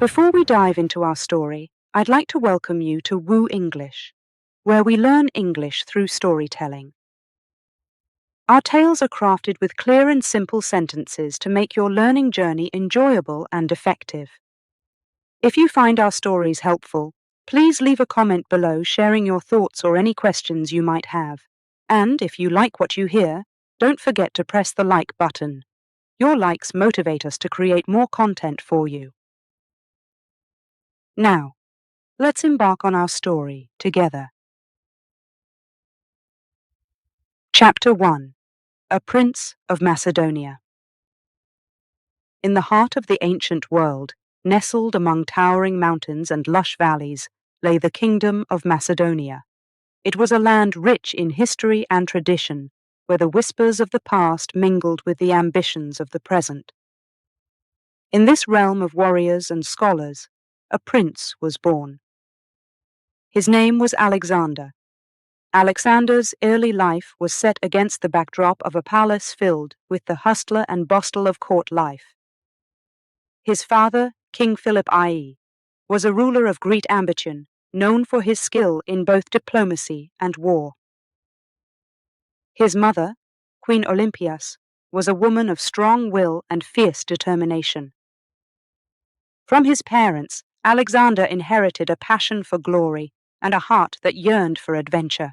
Before we dive into our story, I'd like to welcome you to WooEnglish, where we learn English through storytelling. Our tales are crafted with clear and simple sentences to make your learning journey enjoyable and effective. If you find our stories helpful, please leave a comment below sharing your thoughts or any questions you might have. And if you like what you hear, don't forget to press the like button. Your likes motivate us to create more content for you. Now, let's embark on our story together. Chapter 1. A Prince of Macedonia. In the heart of the ancient world, nestled among towering mountains and lush valleys, lay the Kingdom of Macedonia. It was a land rich in history and tradition, where the whispers of the past mingled with the ambitions of the present. In this realm of warriors and scholars, a prince was born. His name was Alexander. Alexander's early life was set against the backdrop of a palace filled with the hustle and bustle of court life. His father, King Philip I, was a ruler of great ambition, known for his skill in both diplomacy and war. His mother, Queen Olympias, was a woman of strong will and fierce determination. From his parents, Alexander inherited a passion for glory and a heart that yearned for adventure.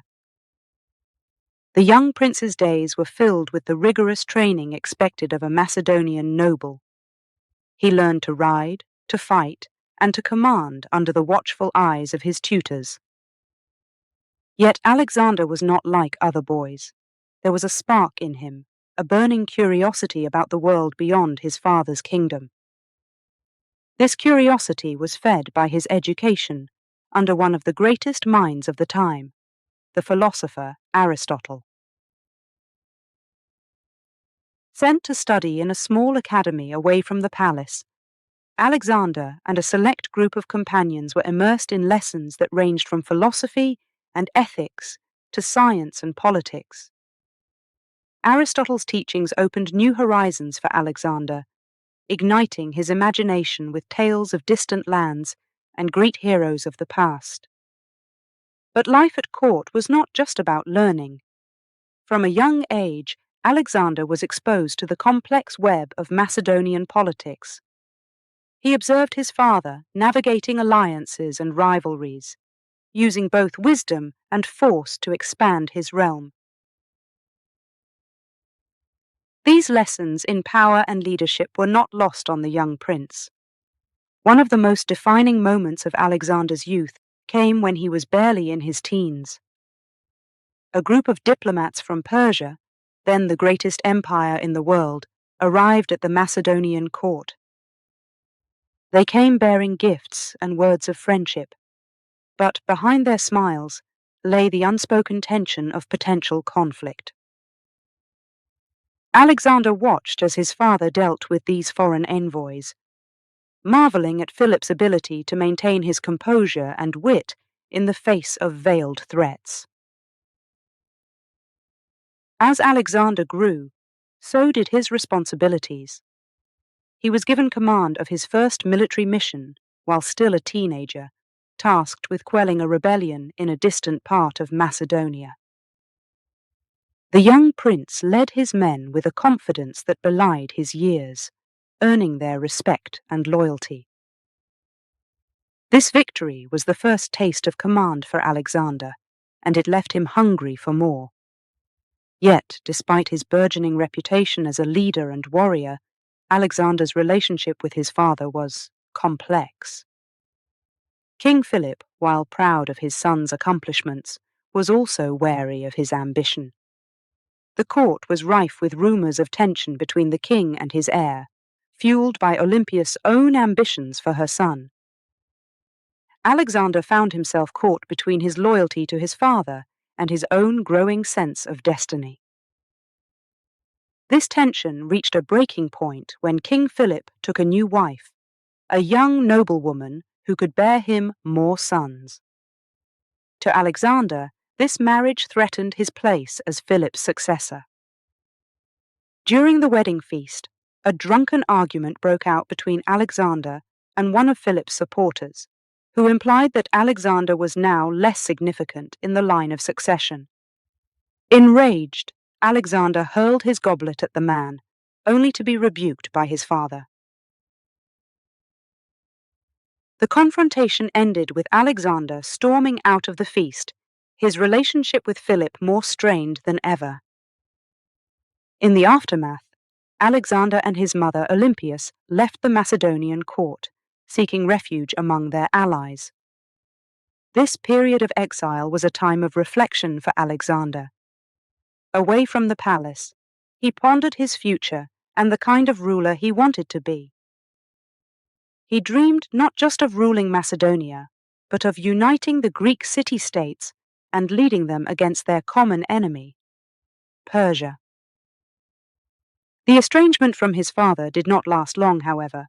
The young prince's days were filled with the rigorous training expected of a Macedonian noble. He learned to ride, to fight, and to command under the watchful eyes of his tutors. Yet Alexander was not like other boys. There was a spark in him, a burning curiosity about the world beyond his father's kingdom. This curiosity was fed by his education under one of the greatest minds of the time, the philosopher Aristotle. Sent to study in a small academy away from the palace, Alexander and a select group of companions were immersed in lessons that ranged from philosophy and ethics to science and politics. Aristotle's teachings opened new horizons for Alexander, igniting his imagination with tales of distant lands and great heroes of the past. But life at court was not just about learning. From a young age, Alexander was exposed to the complex web of Macedonian politics. He observed his father navigating alliances and rivalries, using both wisdom and force to expand his realm. These lessons in power and leadership were not lost on the young prince. One of the most defining moments of Alexander's youth came when he was barely in his teens. A group of diplomats from Persia, then the greatest empire in the world, arrived at the Macedonian court. They came bearing gifts and words of friendship, but behind their smiles lay the unspoken tension of potential conflict. Alexander watched as his father dealt with these foreign envoys, marveling at Philip's ability to maintain his composure and wit in the face of veiled threats. As Alexander grew, so did his responsibilities. He was given command of his first military mission while still a teenager, tasked with quelling a rebellion in a distant part of Macedonia. The young prince led his men with a confidence that belied his years, earning their respect and loyalty. This victory was the first taste of command for Alexander, and it left him hungry for more. Yet, despite his burgeoning reputation as a leader and warrior, Alexander's relationship with his father was complex. King Philip, while proud of his son's accomplishments, was also wary of his ambition. The court was rife with rumors of tension between the king and his heir, fueled by Olympias' own ambitions for her son. Alexander found himself caught between his loyalty to his father and his own growing sense of destiny. This tension reached a breaking point when King Philip took a new wife, a young noblewoman who could bear him more sons. To Alexander, this marriage threatened his place as Philip's successor. During the wedding feast, a drunken argument broke out between Alexander and one of Philip's supporters, who implied that Alexander was now less significant in the line of succession. Enraged, Alexander hurled his goblet at the man, only to be rebuked by his father. The confrontation ended with Alexander storming out of the feast, his relationship with Philip more strained than ever. In the aftermath, Alexander and his mother Olympias left the Macedonian court, seeking refuge among their allies. This period of exile was a time of reflection for Alexander. Away from the palace, he pondered his future and the kind of ruler he wanted to be. He dreamed not just of ruling Macedonia, but of uniting the Greek city-states and leading them against their common enemy, Persia. The estrangement from his father did not last long, however.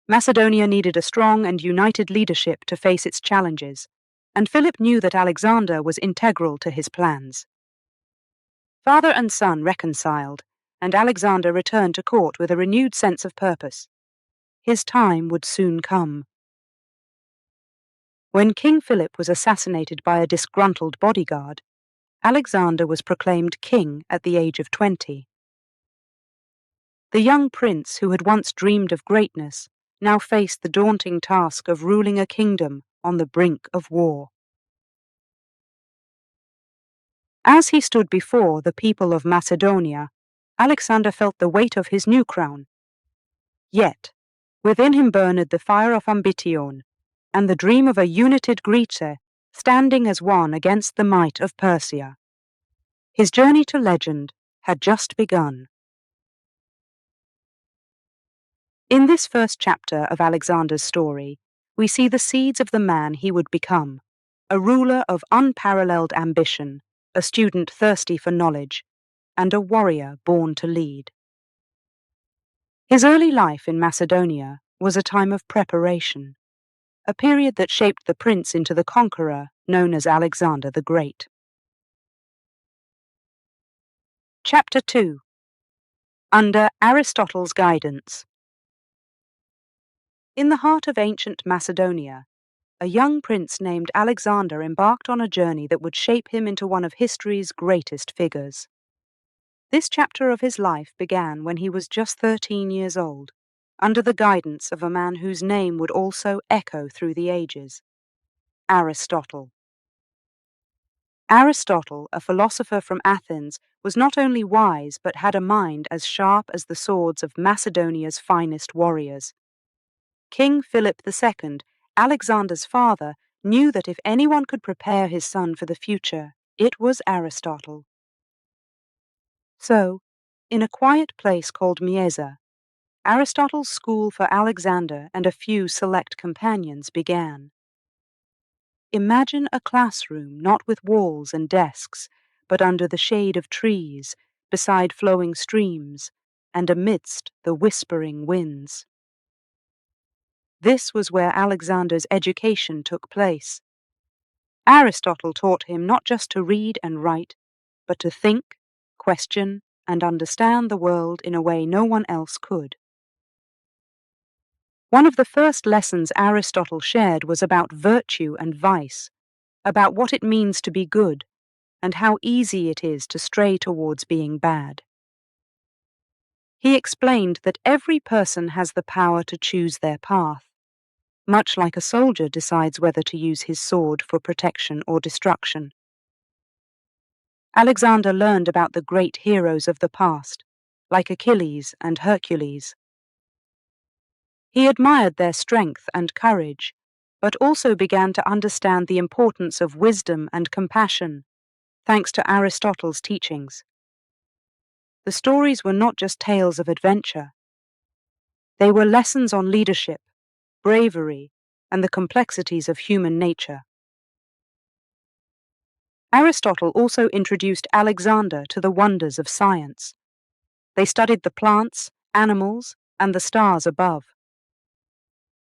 Macedonia needed a strong and united leadership to face its challenges, and Philip knew that Alexander was integral to his plans. Father and son reconciled, and Alexander returned to court with a renewed sense of purpose. His time would soon come. When King Philip was assassinated by a disgruntled bodyguard, Alexander was proclaimed king at the age of 20. The young prince who had once dreamed of greatness now faced the daunting task of ruling a kingdom on the brink of war. As he stood before the people of Macedonia, Alexander felt the weight of his new crown. Yet, within him burned the fire of ambition, and the dream of a united Greece standing as one against the might of Persia. His journey to legend had just begun. In this first chapter of Alexander's story, we see the seeds of the man he would become, a ruler of unparalleled ambition, a student thirsty for knowledge, and a warrior born to lead. His early life in Macedonia was a time of preparation, a period that shaped the prince into the conqueror known as Alexander the Great. Chapter 2. Under Aristotle's Guidance. In the heart of ancient Macedonia, a young prince named Alexander embarked on a journey that would shape him into one of history's greatest figures. This chapter of his life began when he was just 13 years old, under the guidance of a man whose name would also echo through the ages, Aristotle. Aristotle, a philosopher from Athens, was not only wise but had a mind as sharp as the swords of Macedonia's finest warriors. King Philip II, Alexander's father, knew that if anyone could prepare his son for the future, it was Aristotle. So, in a quiet place called Mieza, Aristotle's school for Alexander and a few select companions began. Imagine a classroom not with walls and desks, but under the shade of trees, beside flowing streams, and amidst the whispering winds. This was where Alexander's education took place. Aristotle taught him not just to read and write, but to think, question, and understand the world in a way no one else could. One of the first lessons Aristotle shared was about virtue and vice, about what it means to be good, and how easy it is to stray towards being bad. He explained that every person has the power to choose their path, much like a soldier decides whether to use his sword for protection or destruction. Alexander learned about the great heroes of the past, like Achilles and Hercules. He admired their strength and courage, but also began to understand the importance of wisdom and compassion, thanks to Aristotle's teachings. The stories were not just tales of adventure. They were lessons on leadership, bravery, and the complexities of human nature. Aristotle also introduced Alexander to the wonders of science. They studied the plants, animals, and the stars above.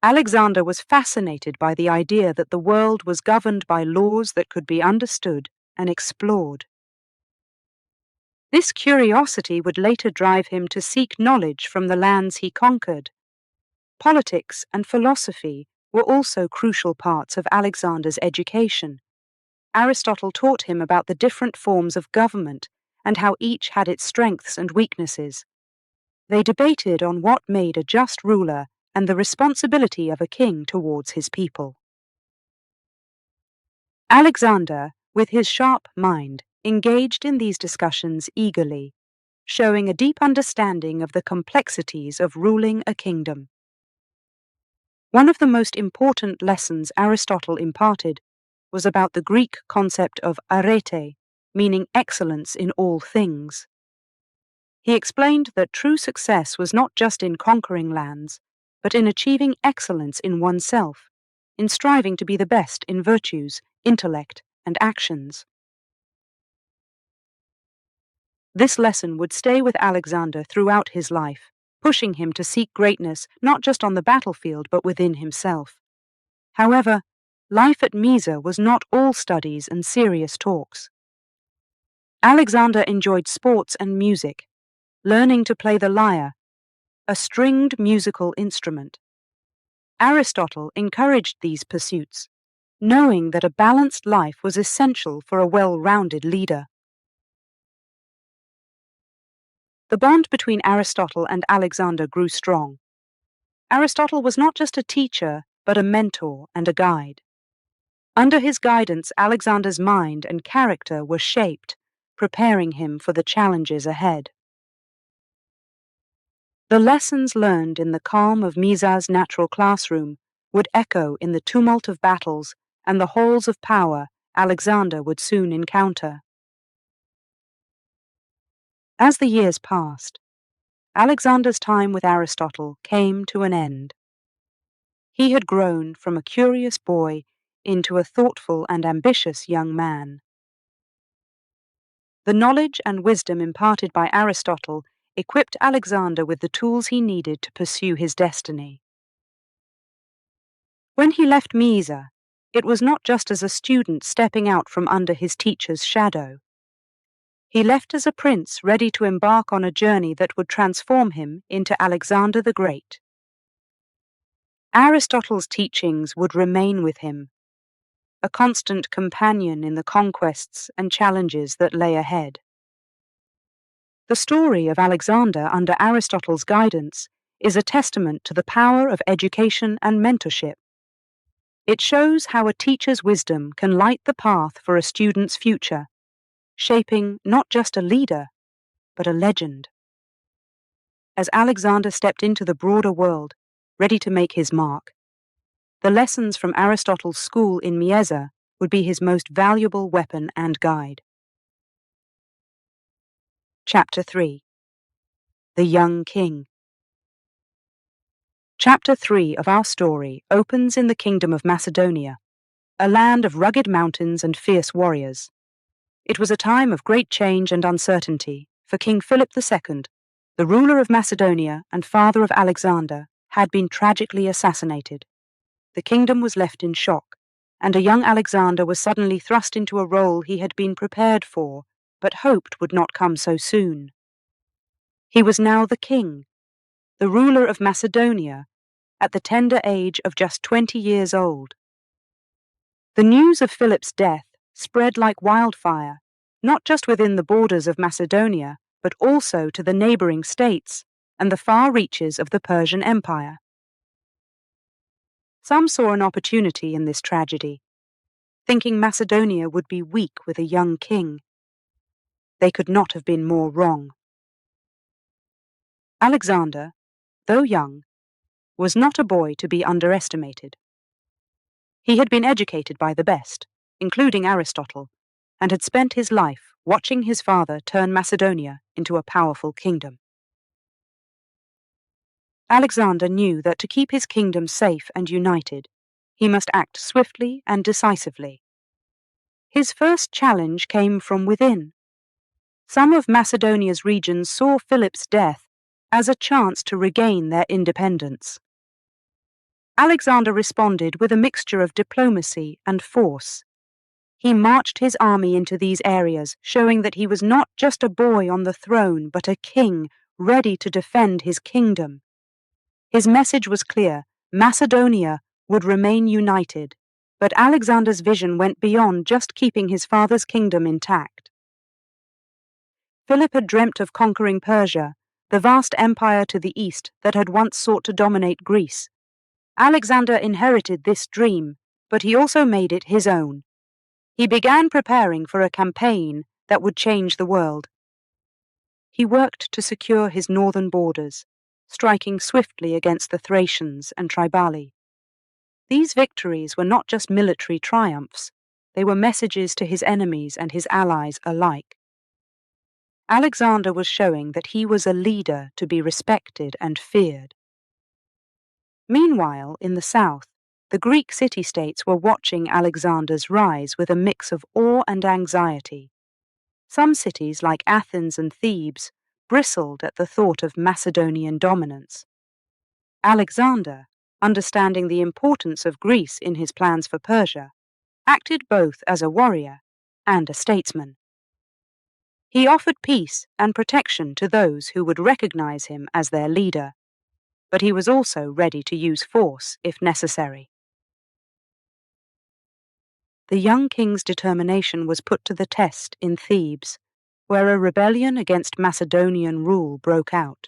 Alexander was fascinated by the idea that the world was governed by laws that could be understood and explored. This curiosity would later drive him to seek knowledge from the lands he conquered. Politics and philosophy were also crucial parts of Alexander's education. Aristotle taught him about the different forms of government and how each had its strengths and weaknesses. They debated on what made a just ruler and the responsibility of a king towards his people. Alexander, with his sharp mind, engaged in these discussions eagerly, showing a deep understanding of the complexities of ruling a kingdom. One of the most important lessons Aristotle imparted was about the Greek concept of arete, meaning excellence in all things. He explained that true success was not just in conquering lands, but in achieving excellence in oneself, in striving to be the best in virtues, intellect, and actions. This lesson would stay with Alexander throughout his life, pushing him to seek greatness not just on the battlefield but within himself. However, life at Mysa was not all studies and serious talks. Alexander enjoyed sports and music, learning to play the lyre, a stringed musical instrument. Aristotle encouraged these pursuits, knowing that a balanced life was essential for a well-rounded leader. The bond between Aristotle and Alexander grew strong. Aristotle was not just a teacher, but a mentor and a guide. Under his guidance, Alexander's mind and character were shaped, preparing him for the challenges ahead. The lessons learned in the calm of Mysa's natural classroom would echo in the tumult of battles and the halls of power Alexander would soon encounter. As the years passed, Alexander's time with Aristotle came to an end. He had grown from a curious boy into a thoughtful and ambitious young man. The knowledge and wisdom imparted by Aristotle equipped Alexander with the tools he needed to pursue his destiny. When he left Mysa, it was not just as a student stepping out from under his teacher's shadow. He left as a prince ready to embark on a journey that would transform him into Alexander the Great. Aristotle's teachings would remain with him, a constant companion in the conquests and challenges that lay ahead. The story of Alexander under Aristotle's guidance is a testament to the power of education and mentorship. It shows how a teacher's wisdom can light the path for a student's future, shaping not just a leader, but a legend. As Alexander stepped into the broader world, ready to make his mark, the lessons from Aristotle's school in Mysa would be his most valuable weapon and guide. Chapter 3. The Young King. Chapter 3 of our story opens in the kingdom of Macedonia, a land of rugged mountains and fierce warriors. It was a time of great change and uncertainty, for King Philip II, the ruler of Macedonia and father of Alexander, had been tragically assassinated. The kingdom was left in shock, and a young Alexander was suddenly thrust into a role he had been prepared for, but hoped would not come so soon. He was now the king, the ruler of Macedonia, at the tender age of just 20 years old. The news of Philip's death spread like wildfire, not just within the borders of Macedonia, but also to the neighboring states and the far reaches of the Persian Empire. Some saw an opportunity in this tragedy, thinking Macedonia would be weak with a young king. They could not have been more wrong. Alexander, though young, was not a boy to be underestimated. He had been educated by the best, including Aristotle, and had spent his life watching his father turn Macedonia into a powerful kingdom. Alexander knew that to keep his kingdom safe and united, he must act swiftly and decisively. His first challenge came from within. Some of Macedonia's regions saw Philip's death as a chance to regain their independence. Alexander responded with a mixture of diplomacy and force. He marched his army into these areas, showing that he was not just a boy on the throne, but a king ready to defend his kingdom. His message was clear: Macedonia would remain united, but Alexander's vision went beyond just keeping his father's kingdom intact. Philip had dreamt of conquering Persia, the vast empire to the east that had once sought to dominate Greece. Alexander inherited this dream, but he also made it his own. He began preparing for a campaign that would change the world. He worked to secure his northern borders, striking swiftly against the Thracians and Triballi. These victories were not just military triumphs, they were messages to his enemies and his allies alike. Alexander was showing that he was a leader to be respected and feared. Meanwhile, in the south, the Greek city-states were watching Alexander's rise with a mix of awe and anxiety. Some cities, like Athens and Thebes, bristled at the thought of Macedonian dominance. Alexander, understanding the importance of Greece in his plans for Persia, acted both as a warrior and a statesman. He offered peace and protection to those who would recognize him as their leader, but he was also ready to use force if necessary. The young king's determination was put to the test in Thebes, where a rebellion against Macedonian rule broke out.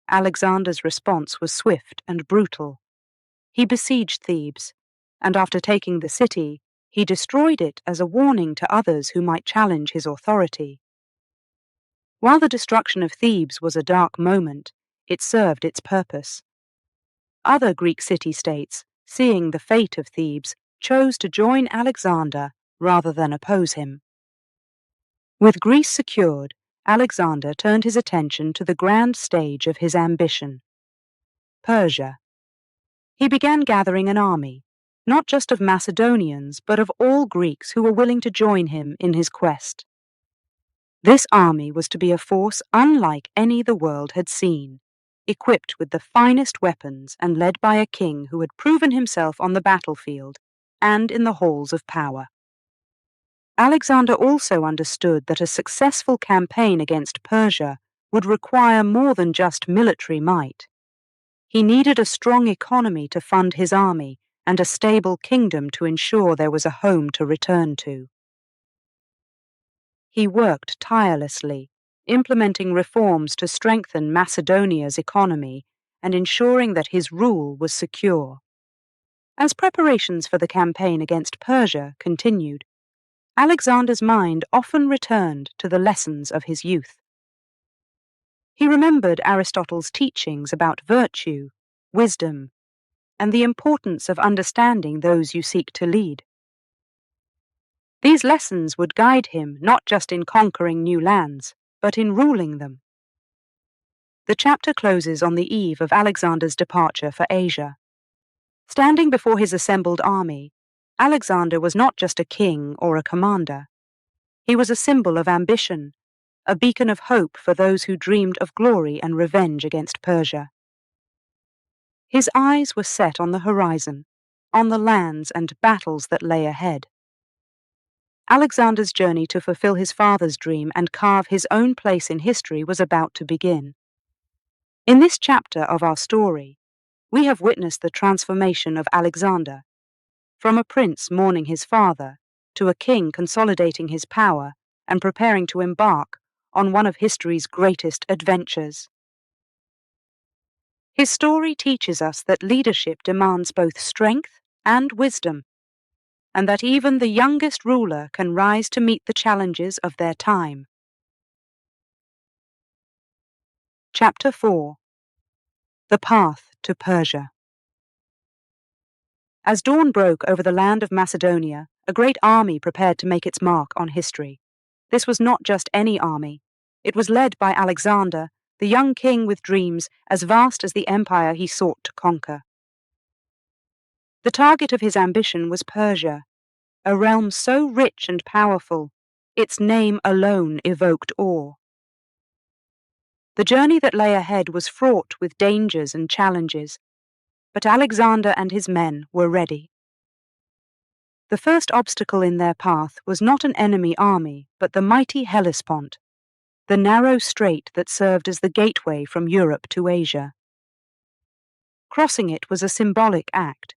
Alexander's response was swift and brutal. He besieged Thebes, and after taking the city, he destroyed it as a warning to others who might challenge his authority. While the destruction of Thebes was a dark moment, it served its purpose. Other Greek city-states, seeing the fate of Thebes, chose to join Alexander rather than oppose him. With Greece secured, Alexander turned his attention to the grand stage of his ambition, Persia. He began gathering an army, not just of Macedonians, but of all Greeks who were willing to join him in his quest. This army was to be a force unlike any the world had seen, equipped with the finest weapons and led by a king who had proven himself on the battlefield and in the halls of power. Alexander also understood that a successful campaign against Persia would require more than just military might. He needed a strong economy to fund his army and a stable kingdom to ensure there was a home to return to. He worked tirelessly, implementing reforms to strengthen Macedonia's economy and ensuring that his rule was secure. As preparations for the campaign against Persia continued, Alexander's mind often returned to the lessons of his youth. He remembered Aristotle's teachings about virtue, wisdom, and the importance of understanding those you seek to lead. These lessons would guide him not just in conquering new lands, but in ruling them. The chapter closes on the eve of Alexander's departure for Asia. Standing before his assembled army, Alexander was not just a king or a commander. He was a symbol of ambition, a beacon of hope for those who dreamed of glory and revenge against Persia. His eyes were set on the horizon, on the lands and battles that lay ahead. Alexander's journey to fulfill his father's dream and carve his own place in history was about to begin. In this chapter of our story, we have witnessed the transformation of Alexander, from a prince mourning his father to a king consolidating his power and preparing to embark on one of history's greatest adventures. His story teaches us that leadership demands both strength and wisdom, and that even the youngest ruler can rise to meet the challenges of their time. Chapter 4: The Path to Persia. As dawn broke over the land of Macedonia, a great army prepared to make its mark on history. This was not just any army. It was led by Alexander, the young king with dreams as vast as the empire he sought to conquer. The target of his ambition was Persia, a realm so rich and powerful, its name alone evoked awe. The journey that lay ahead was fraught with dangers and challenges, but Alexander and his men were ready. The first obstacle in their path was not an enemy army, but the mighty Hellespont, the narrow strait that served as the gateway from Europe to Asia. Crossing it was a symbolic act,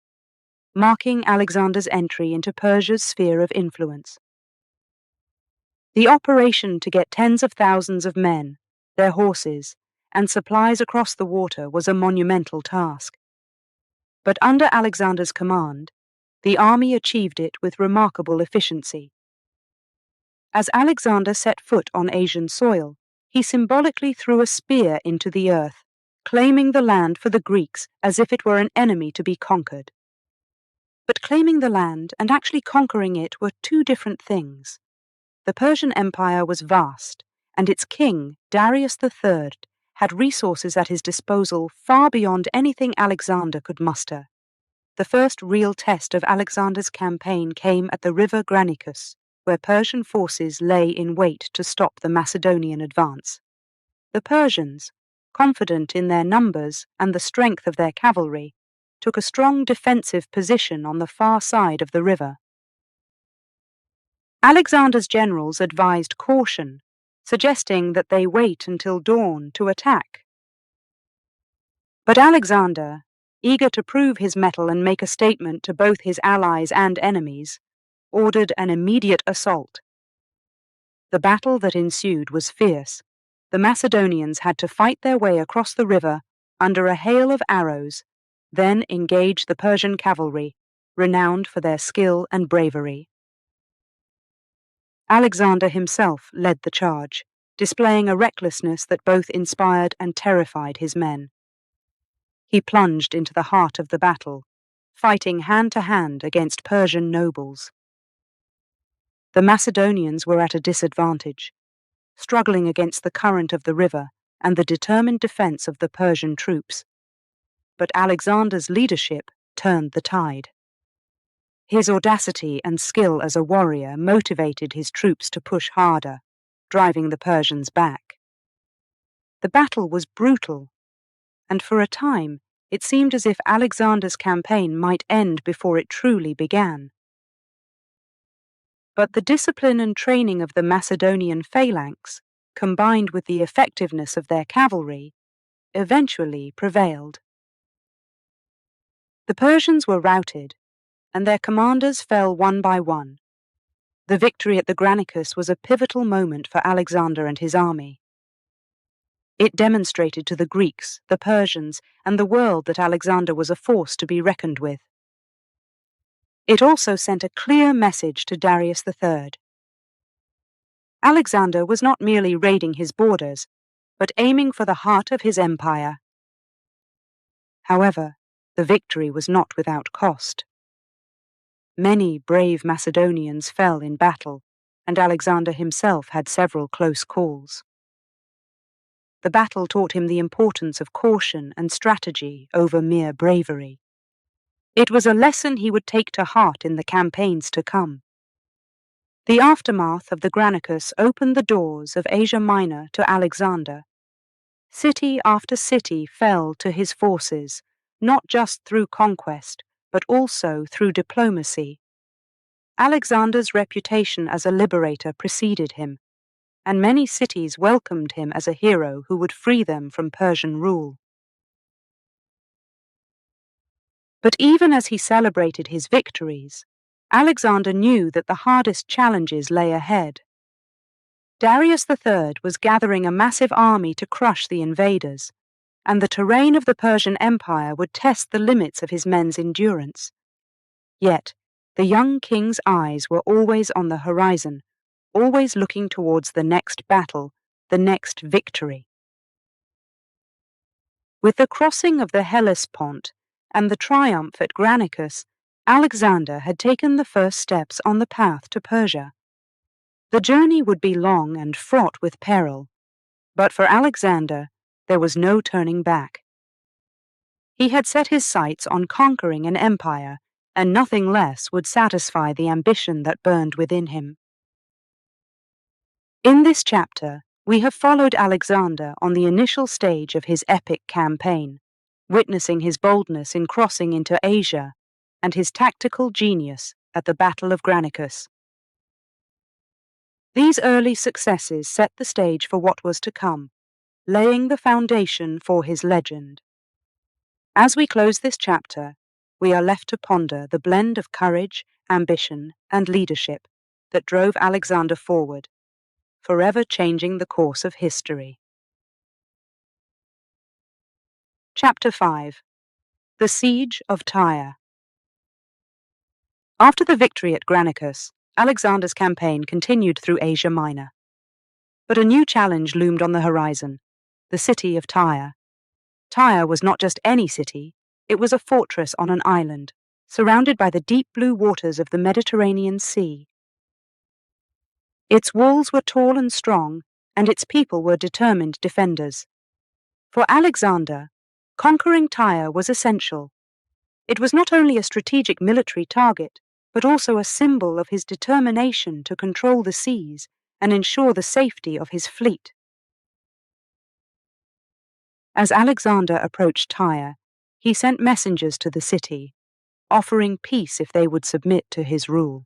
marking Alexander's entry into Persia's sphere of influence. The operation to get tens of thousands of men, their horses, and supplies across the water was a monumental task. But under Alexander's command, the army achieved it with remarkable efficiency. As Alexander set foot on Asian soil, he symbolically threw a spear into the earth, claiming the land for the Greeks as if it were an enemy to be conquered. But claiming the land and actually conquering it were two different things. The Persian Empire was vast, and its king, Darius III, had resources at his disposal far beyond anything Alexander could muster. The first real test of Alexander's campaign came at the river Granicus, where Persian forces lay in wait to stop the Macedonian advance. The Persians, confident in their numbers and the strength of their cavalry, took a strong defensive position on the far side of the river. Alexander's generals advised caution, suggesting that they wait until dawn to attack. But Alexander, eager to prove his mettle and make a statement to both his allies and enemies, ordered an immediate assault. The battle that ensued was fierce. The Macedonians had to fight their way across the river under a hail of arrows, then engage the Persian cavalry, renowned for their skill and bravery. Alexander himself led the charge, displaying a recklessness that both inspired and terrified his men. He plunged into the heart of the battle, fighting hand to hand against Persian nobles. The Macedonians were at a disadvantage, struggling against the current of the river and the determined defense of the Persian troops. But Alexander's leadership turned the tide. His audacity and skill as a warrior motivated his troops to push harder, driving the Persians back. The battle was brutal, and for a time it seemed as if Alexander's campaign might end before it truly began. But the discipline and training of the Macedonian phalanx, combined with the effectiveness of their cavalry, eventually prevailed. The Persians were routed, and their commanders fell one by one. The victory at the Granicus was a pivotal moment for Alexander and his army. It demonstrated to the Greeks, the Persians, and the world that Alexander was a force to be reckoned with. It also sent a clear message to Darius III. Alexander was not merely raiding his borders, but aiming for the heart of his empire. However, the victory was not without cost. Many brave Macedonians fell in battle, and Alexander himself had several close calls. The battle taught him the importance of caution and strategy over mere bravery. It was a lesson he would take to heart in the campaigns to come. The aftermath of the Granicus opened the doors of Asia Minor to Alexander. City after city fell to his forces, not just through conquest, but also through diplomacy. Alexander's reputation as a liberator preceded him, and many cities welcomed him as a hero who would free them from Persian rule. But even as he celebrated his victories, Alexander knew that the hardest challenges lay ahead. Darius III was gathering a massive army to crush the invaders, and the terrain of the Persian Empire would test the limits of his men's endurance. Yet, the young king's eyes were always on the horizon, always looking towards the next battle, the next victory. With the crossing of the Hellespont and the triumph at Granicus, Alexander had taken the first steps on the path to Persia. The journey would be long and fraught with peril, but for Alexander, there was no turning back. He had set his sights on conquering an empire, and nothing less would satisfy the ambition that burned within him. In this chapter, we have followed Alexander on the initial stage of his epic campaign, witnessing his boldness in crossing into Asia and his tactical genius at the Battle of Granicus. These early successes set the stage for what was to come, laying the foundation for his legend. As we close this chapter, we are left to ponder the blend of courage, ambition, and leadership that drove Alexander forward, forever changing the course of history. Chapter 5. The Siege of Tyre. After the victory at Granicus, Alexander's campaign continued through Asia Minor. But a new challenge loomed on the horizon: the city of Tyre. Tyre was not just any city, it was a fortress on an island, surrounded by the deep blue waters of the Mediterranean Sea. Its walls were tall and strong, and its people were determined defenders. For Alexander, conquering Tyre was essential. It was not only a strategic military target, but also a symbol of his determination to control the seas and ensure the safety of his fleet. As Alexander approached Tyre, he sent messengers to the city, offering peace if they would submit to his rule.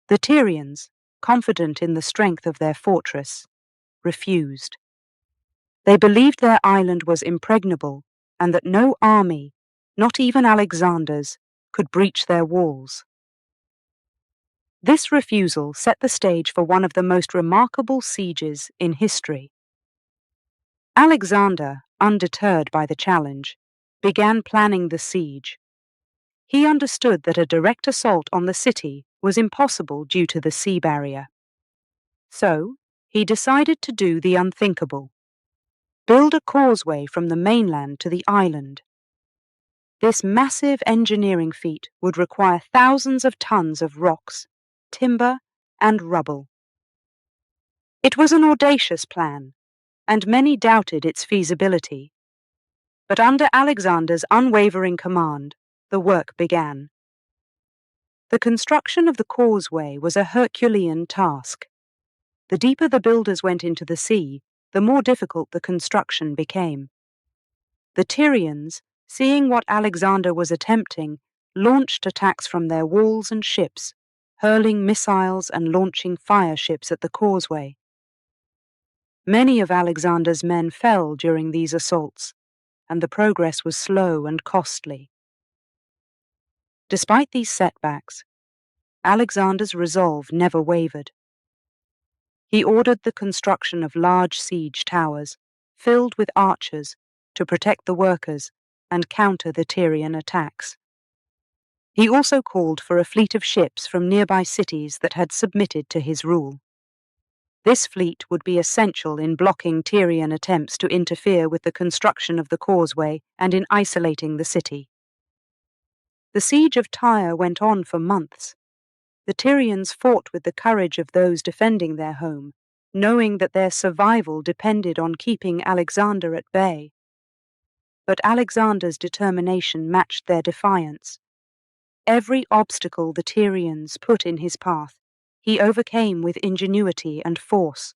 The Tyrians, confident in the strength of their fortress, refused. They believed their island was impregnable and that no army, not even Alexander's, could breach their walls. This refusal set the stage for one of the most remarkable sieges in history. Alexander, undeterred by the challenge, began planning the siege. He understood that a direct assault on the city was impossible due to the sea barrier. So, he decided to do the unthinkable: build a causeway from the mainland to the island. This massive engineering feat would require thousands of tons of rocks, timber, and rubble. It was an audacious plan, and many doubted its feasibility. But under Alexander's unwavering command, the work began. The construction of the causeway was a Herculean task. The deeper the builders went into the sea, the more difficult the construction became. The Tyrians, seeing what Alexander was attempting, launched attacks from their walls and ships, hurling missiles and launching fire ships at the causeway. Many of Alexander's men fell during these assaults, and the progress was slow and costly. Despite these setbacks, Alexander's resolve never wavered. He ordered the construction of large siege towers, filled with archers, to protect the workers and counter the Tyrian attacks. He also called for a fleet of ships from nearby cities that had submitted to his rule. This fleet would be essential in blocking Tyrian attempts to interfere with the construction of the causeway and in isolating the city. The siege of Tyre went on for months. The Tyrians fought with the courage of those defending their home, knowing that their survival depended on keeping Alexander at bay. But Alexander's determination matched their defiance. Every obstacle the Tyrians put in his path, he overcame with ingenuity and force.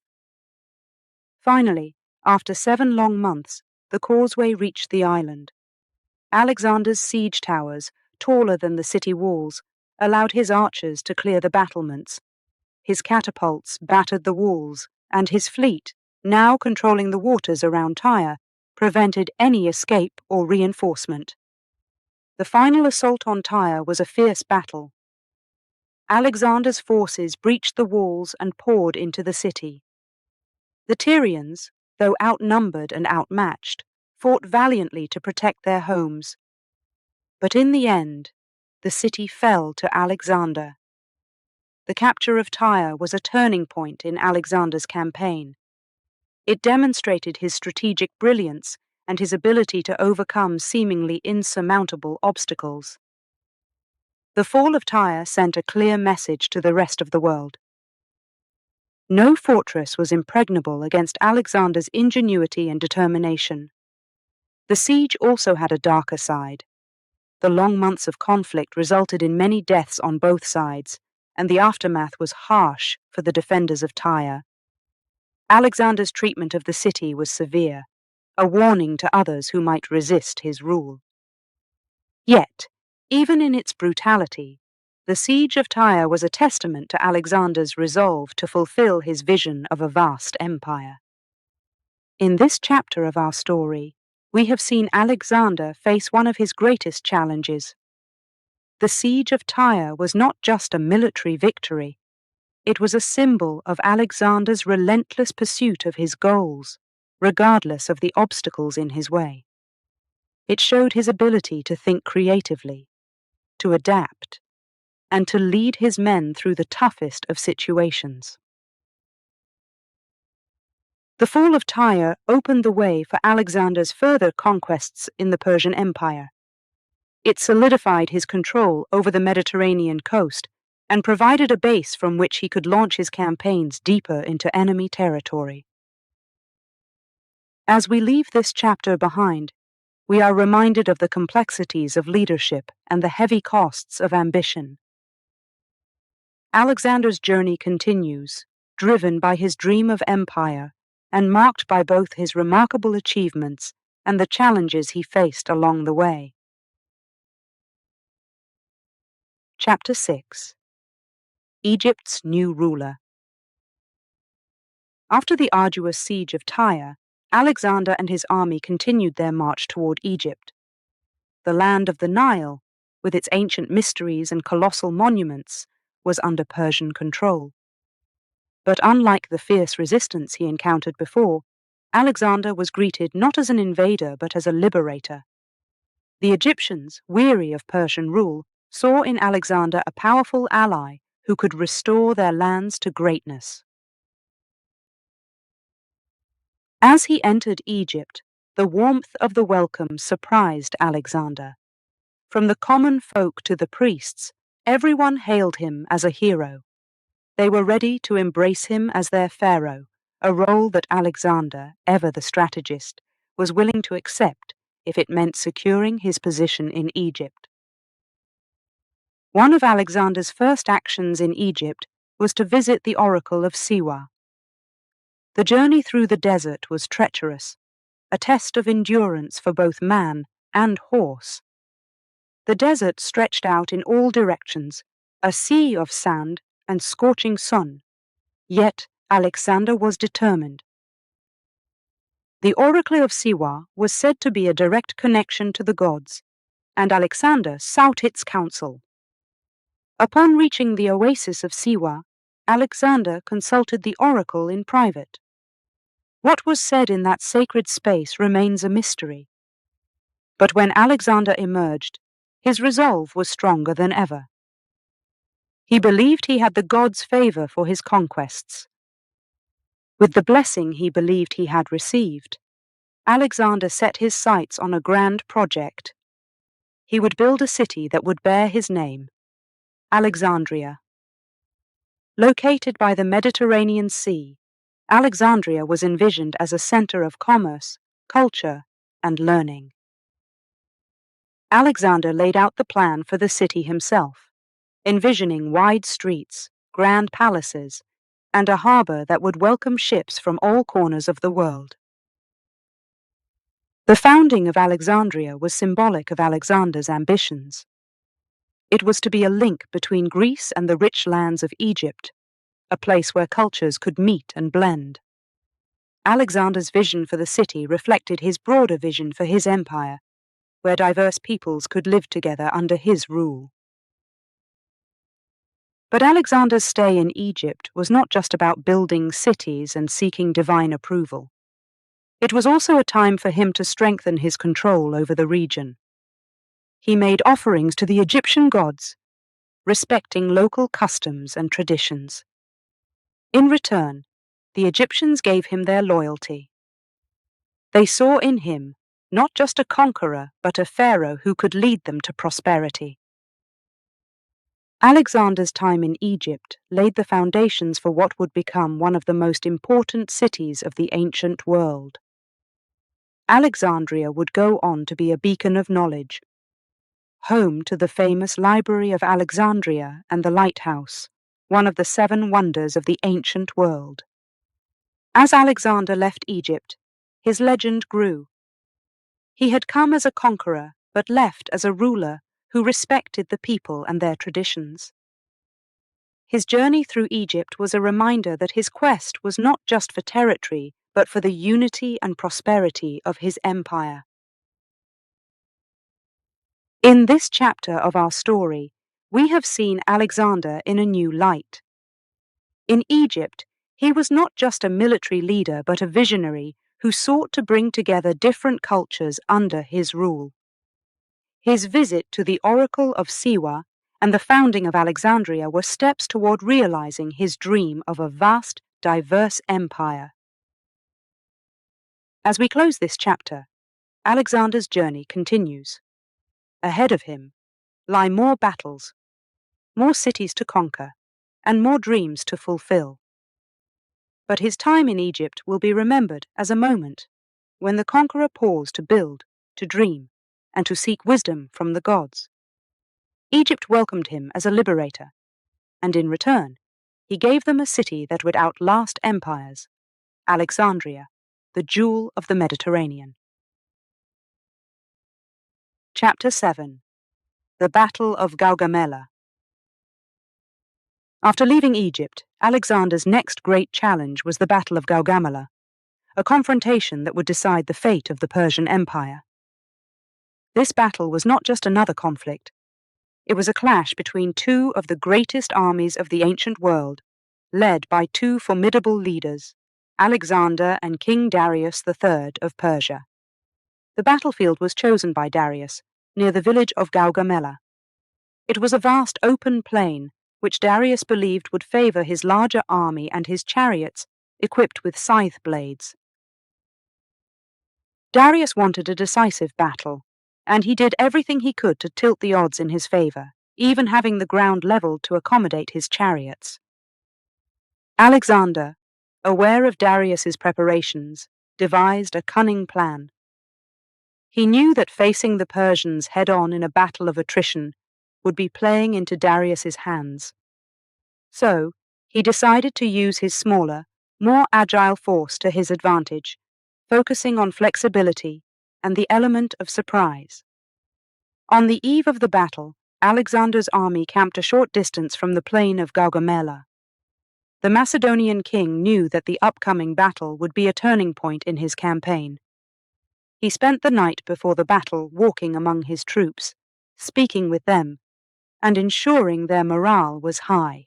Finally, after 7 long months, the causeway reached the island. Alexander's siege towers, taller than the city walls, allowed his archers to clear the battlements. His catapults battered the walls, and his fleet, now controlling the waters around Tyre, prevented any escape or reinforcement. The final assault on Tyre was a fierce battle. Alexander's forces breached the walls and poured into the city. The Tyrians, though outnumbered and outmatched, fought valiantly to protect their homes. But in the end, the city fell to Alexander. The capture of Tyre was a turning point in Alexander's campaign. It demonstrated his strategic brilliance and his ability to overcome seemingly insurmountable obstacles. The fall of Tyre sent a clear message to the rest of the world. No fortress was impregnable against Alexander's ingenuity and determination. The siege also had a darker side. The long months of conflict resulted in many deaths on both sides, and the aftermath was harsh for the defenders of Tyre. Alexander's treatment of the city was severe, a warning to others who might resist his rule. Yet, even in its brutality, the siege of Tyre was a testament to Alexander's resolve to fulfill his vision of a vast empire. In this chapter of our story, we have seen Alexander face one of his greatest challenges. The siege of Tyre was not just a military victory. It was a symbol of Alexander's relentless pursuit of his goals, regardless of the obstacles in his way. It showed his ability to think creatively, to adapt, and to lead his men through the toughest of situations. The fall of Tyre opened the way for Alexander's further conquests in the Persian Empire. It solidified his control over the Mediterranean coast and provided a base from which he could launch his campaigns deeper into enemy territory. As we leave this chapter behind, we are reminded of the complexities of leadership and the heavy costs of ambition. Alexander's journey continues, driven by his dream of empire and marked by both his remarkable achievements and the challenges he faced along the way. Chapter 6. Egypt's New Ruler. After the arduous siege of Tyre, Alexander and his army continued their march toward Egypt. The land of the Nile, with its ancient mysteries and colossal monuments, was under Persian control. But unlike the fierce resistance he encountered before, Alexander was greeted not as an invader but as a liberator. The Egyptians, weary of Persian rule, saw in Alexander a powerful ally who could restore their lands to greatness. As he entered Egypt, the warmth of the welcome surprised Alexander. From the common folk to the priests, everyone hailed him as a hero. They were ready to embrace him as their pharaoh, a role that Alexander, ever the strategist, was willing to accept if it meant securing his position in Egypt. One of Alexander's first actions in Egypt was to visit the oracle of Siwa. The journey through the desert was treacherous, a test of endurance for both man and horse. The desert stretched out in all directions, a sea of sand and scorching sun, yet Alexander was determined. The oracle of Siwa was said to be a direct connection to the gods, and Alexander sought its counsel. Upon reaching the oasis of Siwa, Alexander consulted the oracle in private. What was said in that sacred space remains a mystery. But when Alexander emerged, his resolve was stronger than ever. He believed he had the gods' favor for his conquests. With the blessing he believed he had received, Alexander set his sights on a grand project. He would build a city that would bear his name, Alexandria. Located by the Mediterranean Sea, Alexandria was envisioned as a center of commerce, culture, and learning. Alexander laid out the plan for the city himself, envisioning wide streets, grand palaces, and a harbor that would welcome ships from all corners of the world. The founding of Alexandria was symbolic of Alexander's ambitions. It was to be a link between Greece and the rich lands of Egypt, a place where cultures could meet and blend. Alexander's vision for the city reflected his broader vision for his empire, where diverse peoples could live together under his rule. But Alexander's stay in Egypt was not just about building cities and seeking divine approval. It was also a time for him to strengthen his control over the region. He made offerings to the Egyptian gods, respecting local customs and traditions. In return, the Egyptians gave him their loyalty. They saw in him not just a conqueror, but a pharaoh who could lead them to prosperity. Alexander's time in Egypt laid the foundations for what would become one of the most important cities of the ancient world. Alexandria would go on to be a beacon of knowledge, home to the famous Library of Alexandria and the Lighthouse, one of the 7 wonders of the ancient world. As Alexander left Egypt, his legend grew. He had come as a conqueror, but left as a ruler who respected the people and their traditions. His journey through Egypt was a reminder that his quest was not just for territory, but for the unity and prosperity of his empire. In this chapter of our story, we have seen Alexander in a new light. In Egypt, he was not just a military leader but a visionary who sought to bring together different cultures under his rule. His visit to the Oracle of Siwa and the founding of Alexandria were steps toward realizing his dream of a vast, diverse empire. As we close this chapter, Alexander's journey continues. Ahead of him lie more battles, more cities to conquer, and more dreams to fulfill. But his time in Egypt will be remembered as a moment when the conqueror paused to build, to dream, and to seek wisdom from the gods. Egypt welcomed him as a liberator, and in return, he gave them a city that would outlast empires, Alexandria, the jewel of the Mediterranean. Chapter 7. The Battle of Gaugamela. After leaving Egypt, Alexander's next great challenge was the Battle of Gaugamela, a confrontation that would decide the fate of the Persian Empire. This battle was not just another conflict. It was a clash between two of the greatest armies of the ancient world, led by two formidable leaders, Alexander and King Darius III of Persia. The battlefield was chosen by Darius near the village of Gaugamela. It was a vast open plain which Darius believed would favor his larger army and his chariots equipped with scythe blades. Darius wanted a decisive battle, and he did everything he could to tilt the odds in his favor, even having the ground leveled to accommodate his chariots. Alexander, aware of Darius's preparations, devised a cunning plan. He knew that facing the Persians head-on in a battle of attrition would be playing into Darius's hands. So, he decided to use his smaller, more agile force to his advantage, focusing on flexibility and the element of surprise. On the eve of the battle, Alexander's army camped a short distance from the plain of Gaugamela. The Macedonian king knew that the upcoming battle would be a turning point in his campaign. He spent the night before the battle walking among his troops, speaking with them, and ensuring their morale was high.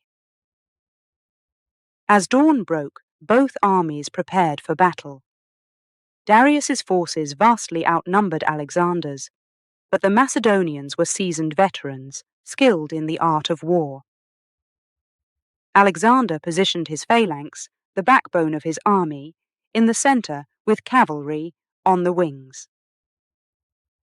As dawn broke, both armies prepared for battle. Darius's forces vastly outnumbered Alexander's, but the Macedonians were seasoned veterans, skilled in the art of war. Alexander positioned his phalanx, the backbone of his army, in the center with cavalry on the wings.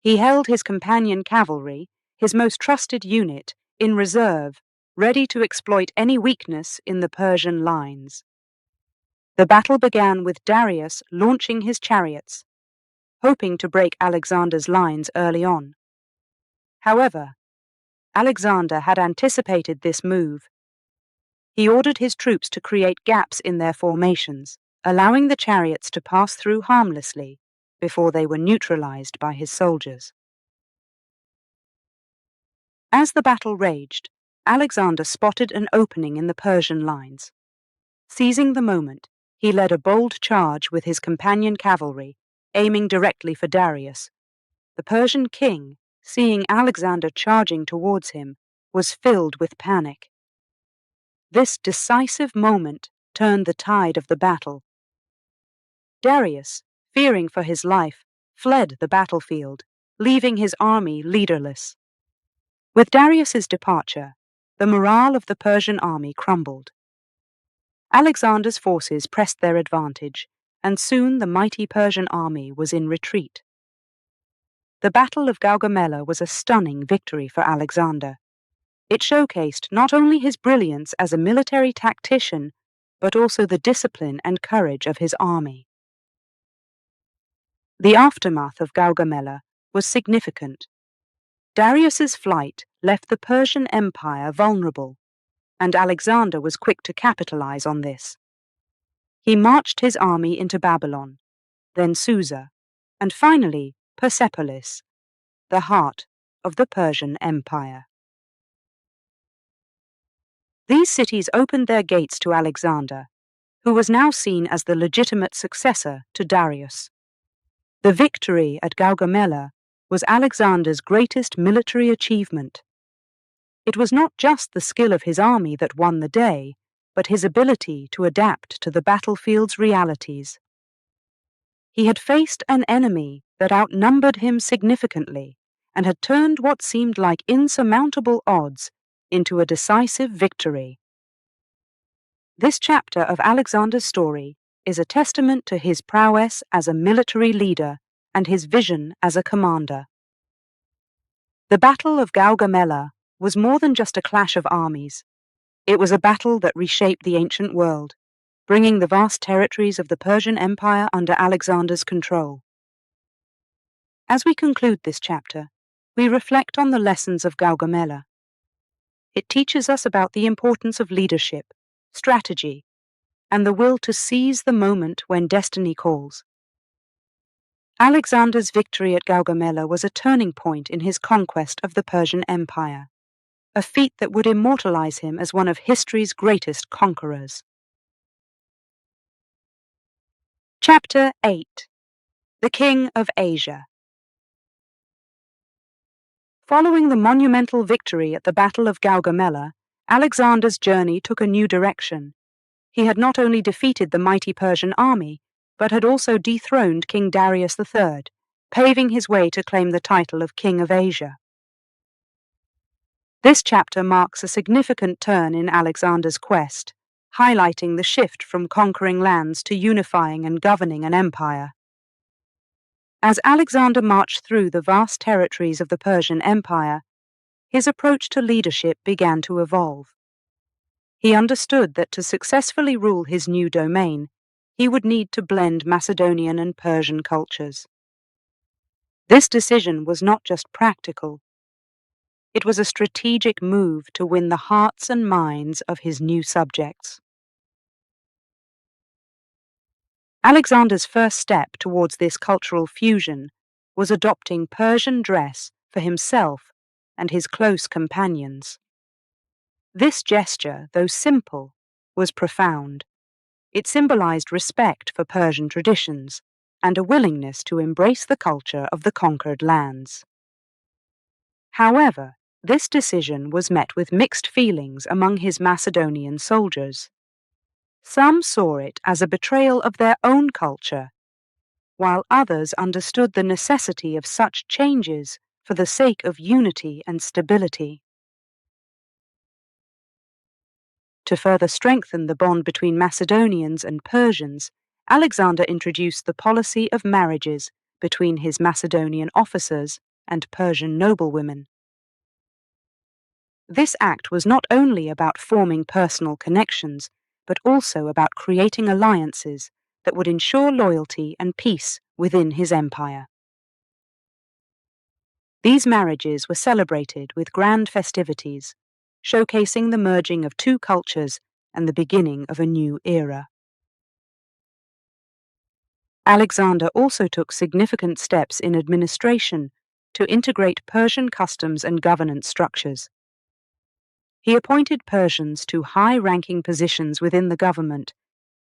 He held his companion cavalry, his most trusted unit, in reserve, ready to exploit any weakness in the Persian lines. The battle began with Darius launching his chariots, hoping to break Alexander's lines early on. However, Alexander had anticipated this move. He ordered his troops to create gaps in their formations, allowing the chariots to pass through harmlessly before they were neutralized by his soldiers. As the battle raged, Alexander spotted an opening in the Persian lines. Seizing the moment, he led a bold charge with his companion cavalry, aiming directly for Darius. The Persian king, seeing Alexander charging towards him, was filled with panic. This decisive moment turned the tide of the battle. Darius, fearing for his life, fled the battlefield, leaving his army leaderless. With Darius's departure, the morale of the Persian army crumbled. Alexander's forces pressed their advantage, and soon the mighty Persian army was in retreat. The Battle of Gaugamela was a stunning victory for Alexander. It showcased not only his brilliance as a military tactician, but also the discipline and courage of his army. The aftermath of Gaugamela was significant. Darius's flight left the Persian Empire vulnerable, and Alexander was quick to capitalize on this. He marched his army into Babylon, then Susa, and finally Persepolis, the heart of the Persian Empire. These cities opened their gates to Alexander, who was now seen as the legitimate successor to Darius. The victory at Gaugamela was Alexander's greatest military achievement. It was not just the skill of his army that won the day, but his ability to adapt to the battlefield's realities. He had faced an enemy that outnumbered him significantly and had turned what seemed like insurmountable odds into a decisive victory. This chapter of Alexander's story is a testament to his prowess as a military leader and his vision as a commander. The Battle of Gaugamela was more than just a clash of armies. It was a battle that reshaped the ancient world, bringing the vast territories of the Persian Empire under Alexander's control. As we conclude this chapter, we reflect on the lessons of Gaugamela. It teaches us about the importance of leadership, strategy, and the will to seize the moment when destiny calls. Alexander's victory at Gaugamela was a turning point in his conquest of the Persian Empire, a feat that would immortalize him as one of history's greatest conquerors. Chapter 8. The King of Asia. Following the monumental victory at the Battle of Gaugamela, Alexander's journey took a new direction. He had not only defeated the mighty Persian army, but had also dethroned King Darius III, paving his way to claim the title of King of Asia. This chapter marks a significant turn in Alexander's quest, highlighting the shift from conquering lands to unifying and governing an empire. As Alexander marched through the vast territories of the Persian Empire, his approach to leadership began to evolve. He understood that to successfully rule his new domain, he would need to blend Macedonian and Persian cultures. This decision was not just practical. It was a strategic move to win the hearts and minds of his new subjects. Alexander's first step towards this cultural fusion was adopting Persian dress for himself and his close companions. This gesture, though simple, was profound. It symbolized respect for Persian traditions and a willingness to embrace the culture of the conquered lands. However, this decision was met with mixed feelings among his Macedonian soldiers. Some saw it as a betrayal of their own culture, while others understood the necessity of such changes for the sake of unity and stability. To further strengthen the bond between Macedonians and Persians, Alexander introduced the policy of marriages between his Macedonian officers and Persian noblewomen. This act was not only about forming personal connections, but also about creating alliances that would ensure loyalty and peace within his empire. These marriages were celebrated with grand festivities, showcasing the merging of two cultures and the beginning of a new era. Alexander also took significant steps in administration to integrate Persian customs and governance structures. He appointed Persians to high-ranking positions within the government,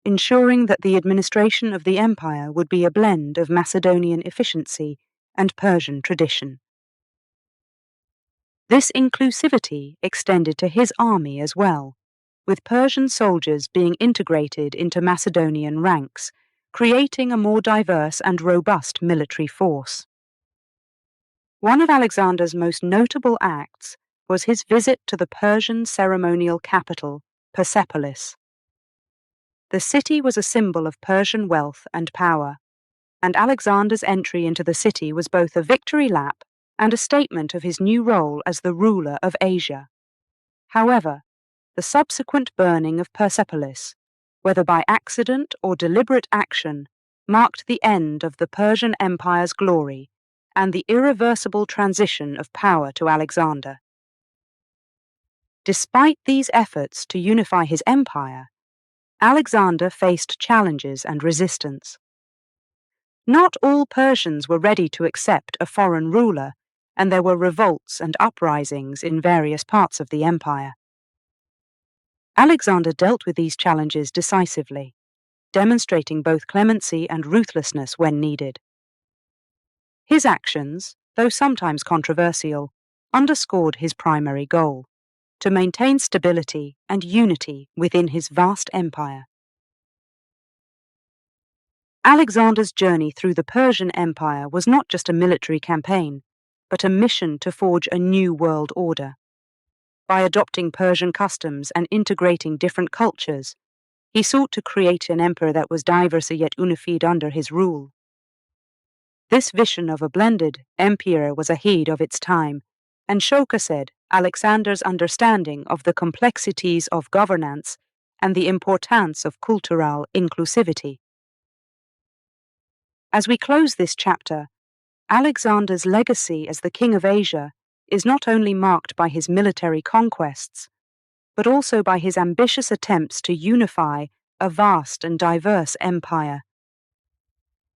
ensuring that the administration of the empire would be a blend of Macedonian efficiency and Persian tradition. This inclusivity extended to his army as well, with Persian soldiers being integrated into Macedonian ranks, creating a more diverse and robust military force. One of Alexander's most notable acts was his visit to the Persian ceremonial capital, Persepolis. The city was a symbol of Persian wealth and power, and Alexander's entry into the city was both a victory lap and a statement of his new role as the ruler of Asia. However, the subsequent burning of Persepolis, whether by accident or deliberate action, marked the end of the Persian Empire's glory and the irreversible transition of power to Alexander. Despite these efforts to unify his empire, Alexander faced challenges and resistance. Not all Persians were ready to accept a foreign ruler, and there were revolts and uprisings in various parts of the empire. Alexander dealt with these challenges decisively, demonstrating both clemency and ruthlessness when needed. His actions, though sometimes controversial, underscored his primary goal: to maintain stability and unity within his vast empire. Alexander's journey through the Persian Empire was not just a military campaign, but a mission to forge a new world order. By adopting Persian customs and integrating different cultures, he sought to create an empire that was diverse yet unified under his rule. This vision of a blended empire was ahead of its time, and showcased Alexander's understanding of the complexities of governance and the importance of cultural inclusivity. As we close this chapter, Alexander's legacy as the King of Asia is not only marked by his military conquests, but also by his ambitious attempts to unify a vast and diverse empire.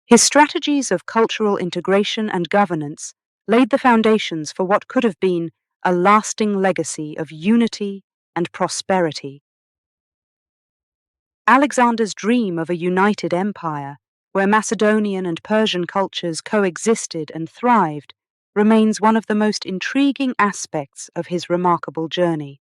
His strategies of cultural integration and governance laid the foundations for what could have been a lasting legacy of unity and prosperity. Alexander's dream of a united empire, where Macedonian and Persian cultures coexisted and thrived, remains one of the most intriguing aspects of his remarkable journey.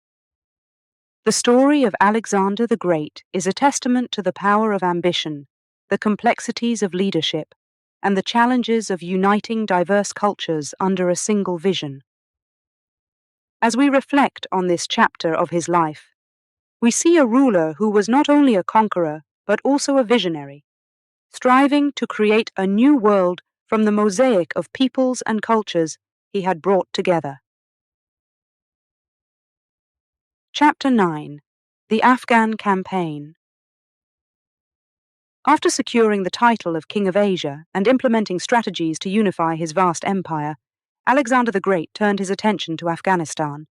The story of Alexander the Great is a testament to the power of ambition, the complexities of leadership, and the challenges of uniting diverse cultures under a single vision. As we reflect on this chapter of his life, we see a ruler who was not only a conqueror, but also a visionary, striving to create a new world from the mosaic of peoples and cultures he had brought together. Chapter 9: The Afghan Campaign. After securing the title of King of Asia and implementing strategies to unify his vast empire, Alexander the Great turned his attention to Afghanistan.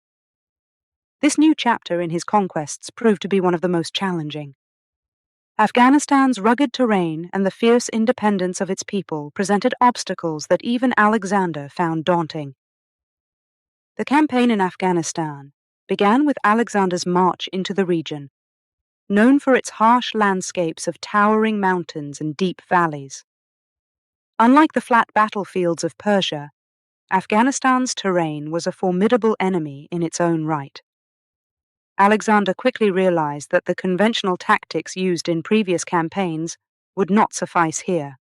This new chapter in his conquests proved to be one of the most challenging. Afghanistan's rugged terrain and the fierce independence of its people presented obstacles that even Alexander found daunting. The campaign in Afghanistan began with Alexander's march into the region, known for its harsh landscapes of towering mountains and deep valleys. Unlike the flat battlefields of Persia, Afghanistan's terrain was a formidable enemy in its own right. Alexander quickly realized that the conventional tactics used in previous campaigns would not suffice here.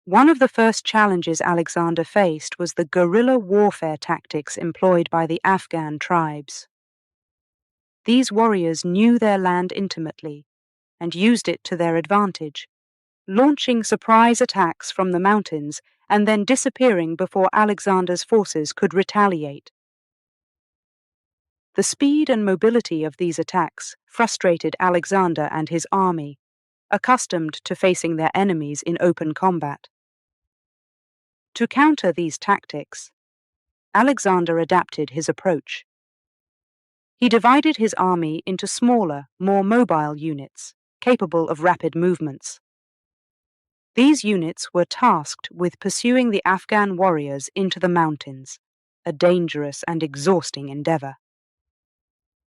One of the first challenges Alexander faced was the guerrilla warfare tactics employed by the Afghan tribes. These warriors knew their land intimately and used it to their advantage, launching surprise attacks from the mountains and then disappearing before Alexander's forces could retaliate. The speed and mobility of these attacks frustrated Alexander and his army, accustomed to facing their enemies in open combat. To counter these tactics, Alexander adapted his approach. He divided his army into smaller, more mobile units, capable of rapid movements. These units were tasked with pursuing the Afghan warriors into the mountains, a dangerous and exhausting endeavor.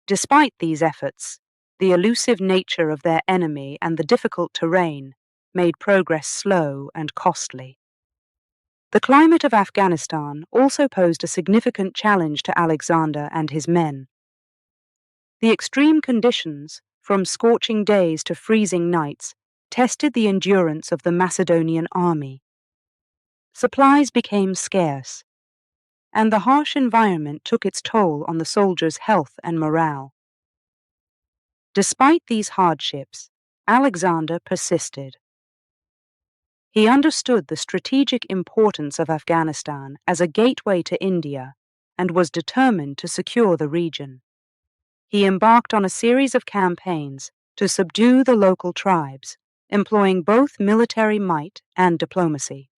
Despite these efforts, the elusive nature of their enemy and the difficult terrain made progress slow and costly. The climate of Afghanistan also posed a significant challenge to Alexander and his men. The extreme conditions, from scorching days to freezing nights, tested the endurance of the Macedonian army. Supplies became scarce, and the harsh environment took its toll on the soldiers' health and morale. Despite these hardships, Alexander persisted. He understood the strategic importance of Afghanistan as a gateway to India and was determined to secure the region. He embarked on a series of campaigns to subdue the local tribes, employing both military might and diplomacy.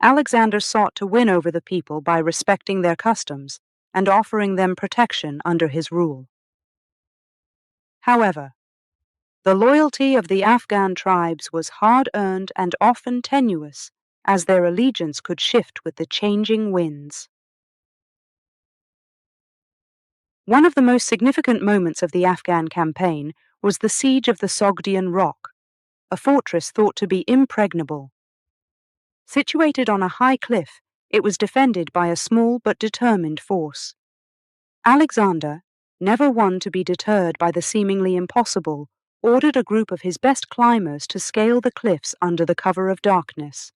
Alexander sought to win over the people by respecting their customs and offering them protection under his rule. However, the loyalty of the Afghan tribes was hard-earned and often tenuous, as their allegiance could shift with the changing winds. One of the most significant moments of the Afghan campaign was the siege of the Sogdian Rock, a fortress thought to be impregnable. Situated on a high cliff, it was defended by a small but determined force. Alexander, never one to be deterred by the seemingly impossible, ordered a group of his best climbers to scale the cliffs under the cover of darkness.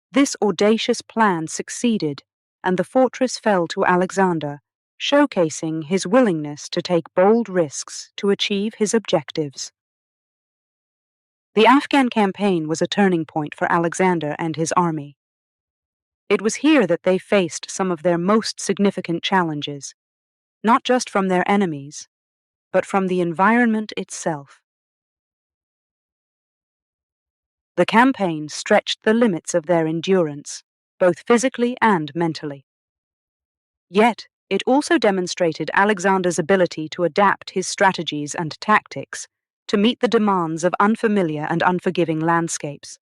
This audacious plan succeeded, and the fortress fell to Alexander, showcasing his willingness to take bold risks to achieve his objectives. The Afghan campaign was a turning point for Alexander and his army. It was here that they faced some of their most significant challenges, not just from their enemies, but from the environment itself. The campaign stretched the limits of their endurance, both physically and mentally. Yet, it also demonstrated Alexander's ability to adapt his strategies and tactics to meet the demands of unfamiliar and unforgiving landscapes.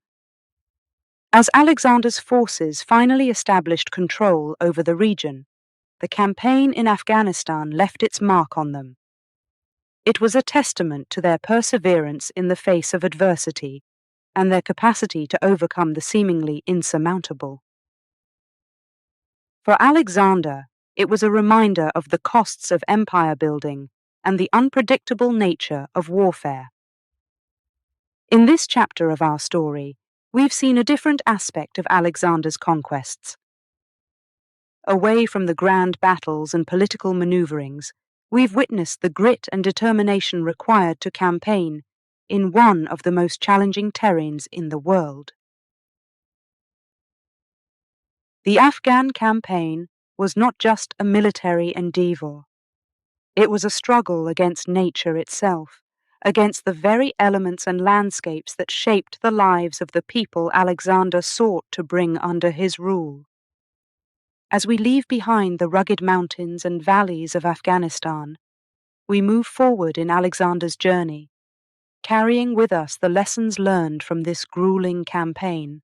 As Alexander's forces finally established control over the region, the campaign in Afghanistan left its mark on them. It was a testament to their perseverance in the face of adversity and their capacity to overcome the seemingly insurmountable. For Alexander, it was a reminder of the costs of empire building and the unpredictable nature of warfare. In this chapter of our story, we've seen a different aspect of Alexander's conquests. Away from the grand battles and political maneuverings, we've witnessed the grit and determination required to campaign in one of the most challenging terrains in the world. The Afghan campaign was not just a military endeavor. It was a struggle against nature itself, against the very elements and landscapes that shaped the lives of the people Alexander sought to bring under his rule. As we leave behind the rugged mountains and valleys of Afghanistan, we move forward in Alexander's journey, carrying with us the lessons learned from this grueling campaign.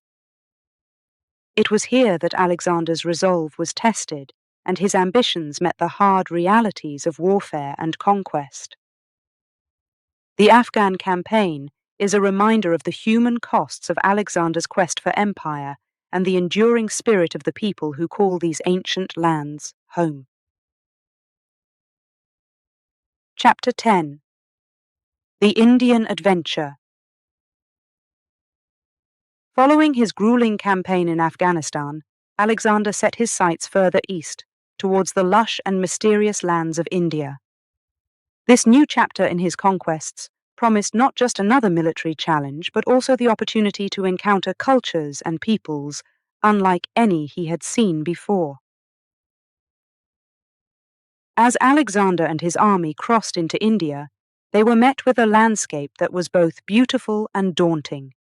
It was here that Alexander's resolve was tested and his ambitions met the hard realities of warfare and conquest. The Afghan campaign is a reminder of the human costs of Alexander's quest for empire and the enduring spirit of the people who call these ancient lands home. Chapter 10. The Indian Adventure. Following his grueling campaign in Afghanistan, Alexander set his sights further east, towards the lush and mysterious lands of India. This new chapter in his conquests promised not just another military challenge, but also the opportunity to encounter cultures and peoples unlike any he had seen before. As Alexander and his army crossed into India, they were met with a landscape that was both beautiful and daunting.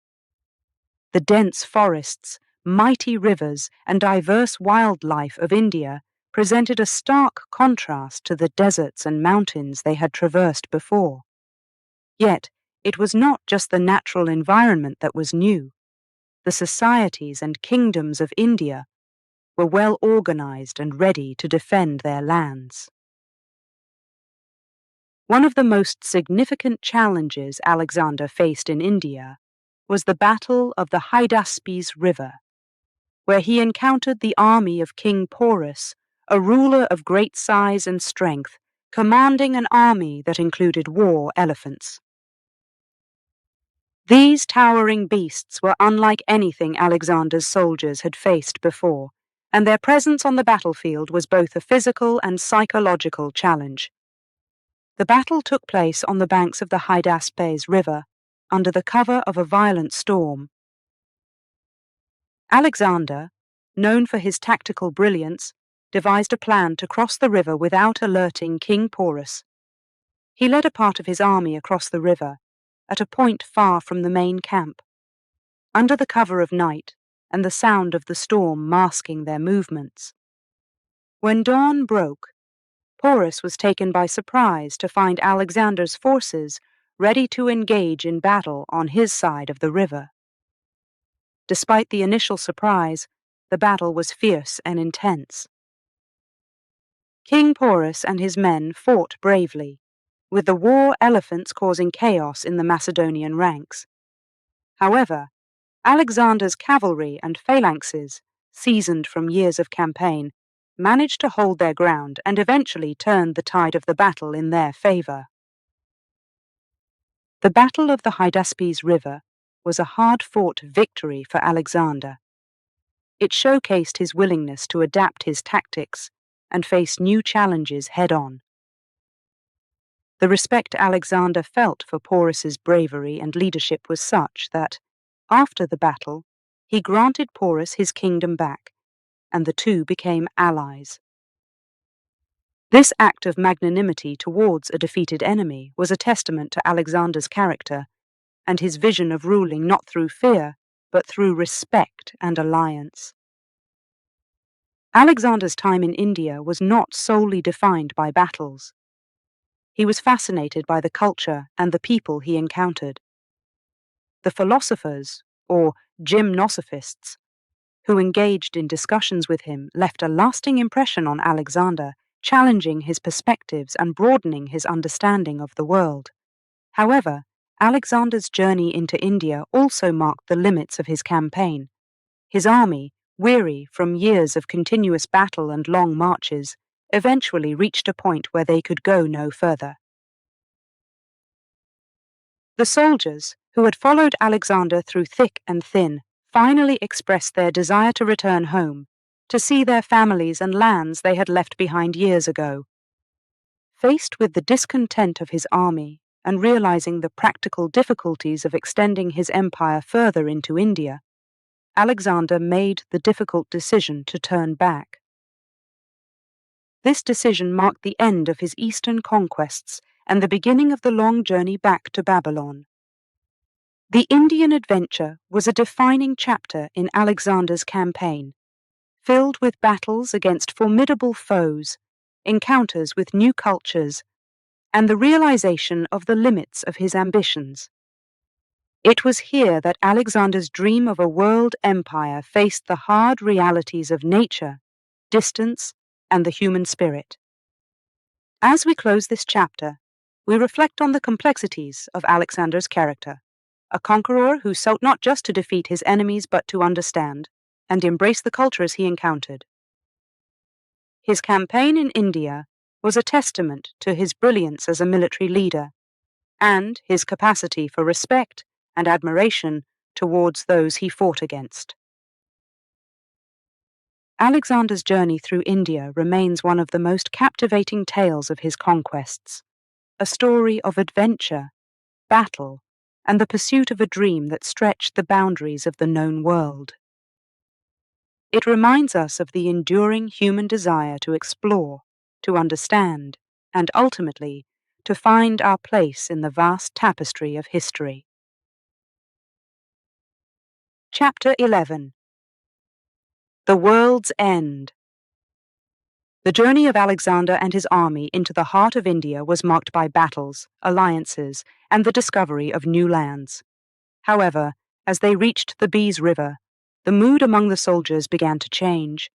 The dense forests, mighty rivers, and diverse wildlife of India presented a stark contrast to the deserts and mountains they had traversed before. Yet, it was not just the natural environment that was new. The societies and kingdoms of India were well organized and ready to defend their lands. One of the most significant challenges Alexander faced in India was the Battle of the Hydaspes River, where he encountered the army of King Porus, a ruler of great size and strength, commanding an army that included war elephants. These towering beasts were unlike anything Alexander's soldiers had faced before, and their presence on the battlefield was both a physical and psychological challenge. The battle took place on the banks of the Hydaspes River, under the cover of a violent storm. Alexander, known for his tactical brilliance, devised a plan to cross the river without alerting King Porus. He led a part of his army across the river, at a point far from the main camp, under the cover of night and the sound of the storm masking their movements. When dawn broke, Porus was taken by surprise to find Alexander's forces ready to engage in battle on his side of the river. Despite the initial surprise, the battle was fierce and intense. King Porus and his men fought bravely, with the war elephants causing chaos in the Macedonian ranks. However, Alexander's cavalry and phalanxes, seasoned from years of campaign, managed to hold their ground and eventually turned the tide of the battle in their favor. The Battle of the Hydaspes River was a hard-fought victory for Alexander. It showcased his willingness to adapt his tactics and face new challenges head-on. The respect Alexander felt for Porus's bravery and leadership was such that, after the battle, he granted Porus his kingdom back, and the two became allies. This act of magnanimity towards a defeated enemy was a testament to Alexander's character and his vision of ruling not through fear, but through respect and alliance. Alexander's time in India was not solely defined by battles. He was fascinated by the culture and the people he encountered. The philosophers, or gymnosophists, who engaged in discussions with him left a lasting impression on Alexander, challenging his perspectives and broadening his understanding of the world. However, Alexander's journey into India also marked the limits of his campaign. His army, weary from years of continuous battle and long marches, eventually reached a point where they could go no further. The soldiers, who had followed Alexander through thick and thin, finally expressed their desire to return home, to see their families and lands they had left behind years ago. Faced with the discontent of his army and realizing the practical difficulties of extending his empire further into India, Alexander made the difficult decision to turn back. This decision marked the end of his eastern conquests and the beginning of the long journey back to Babylon. The Indian adventure was a defining chapter in Alexander's campaign, filled with battles against formidable foes, encounters with new cultures, and the realization of the limits of his ambitions. It was here that Alexander's dream of a world empire faced the hard realities of nature, distance, and the human spirit. As we close this chapter, we reflect on the complexities of Alexander's character, a conqueror who sought not just to defeat his enemies but to understand and embrace the cultures he encountered. His campaign in India was a testament to his brilliance as a military leader and his capacity for respect and admiration towards those he fought against. Alexander's journey through India remains one of the most captivating tales of his conquests, a story of adventure, battle, and the pursuit of a dream that stretched the boundaries of the known world. It reminds us of the enduring human desire to explore, to understand, and ultimately to find our place in the vast tapestry of history. Chapter 11. The World's End. The journey of Alexander and his army into the heart of India was marked by battles, alliances, and the discovery of new lands. However, as they reached the Beas River, the mood among the soldiers began to change.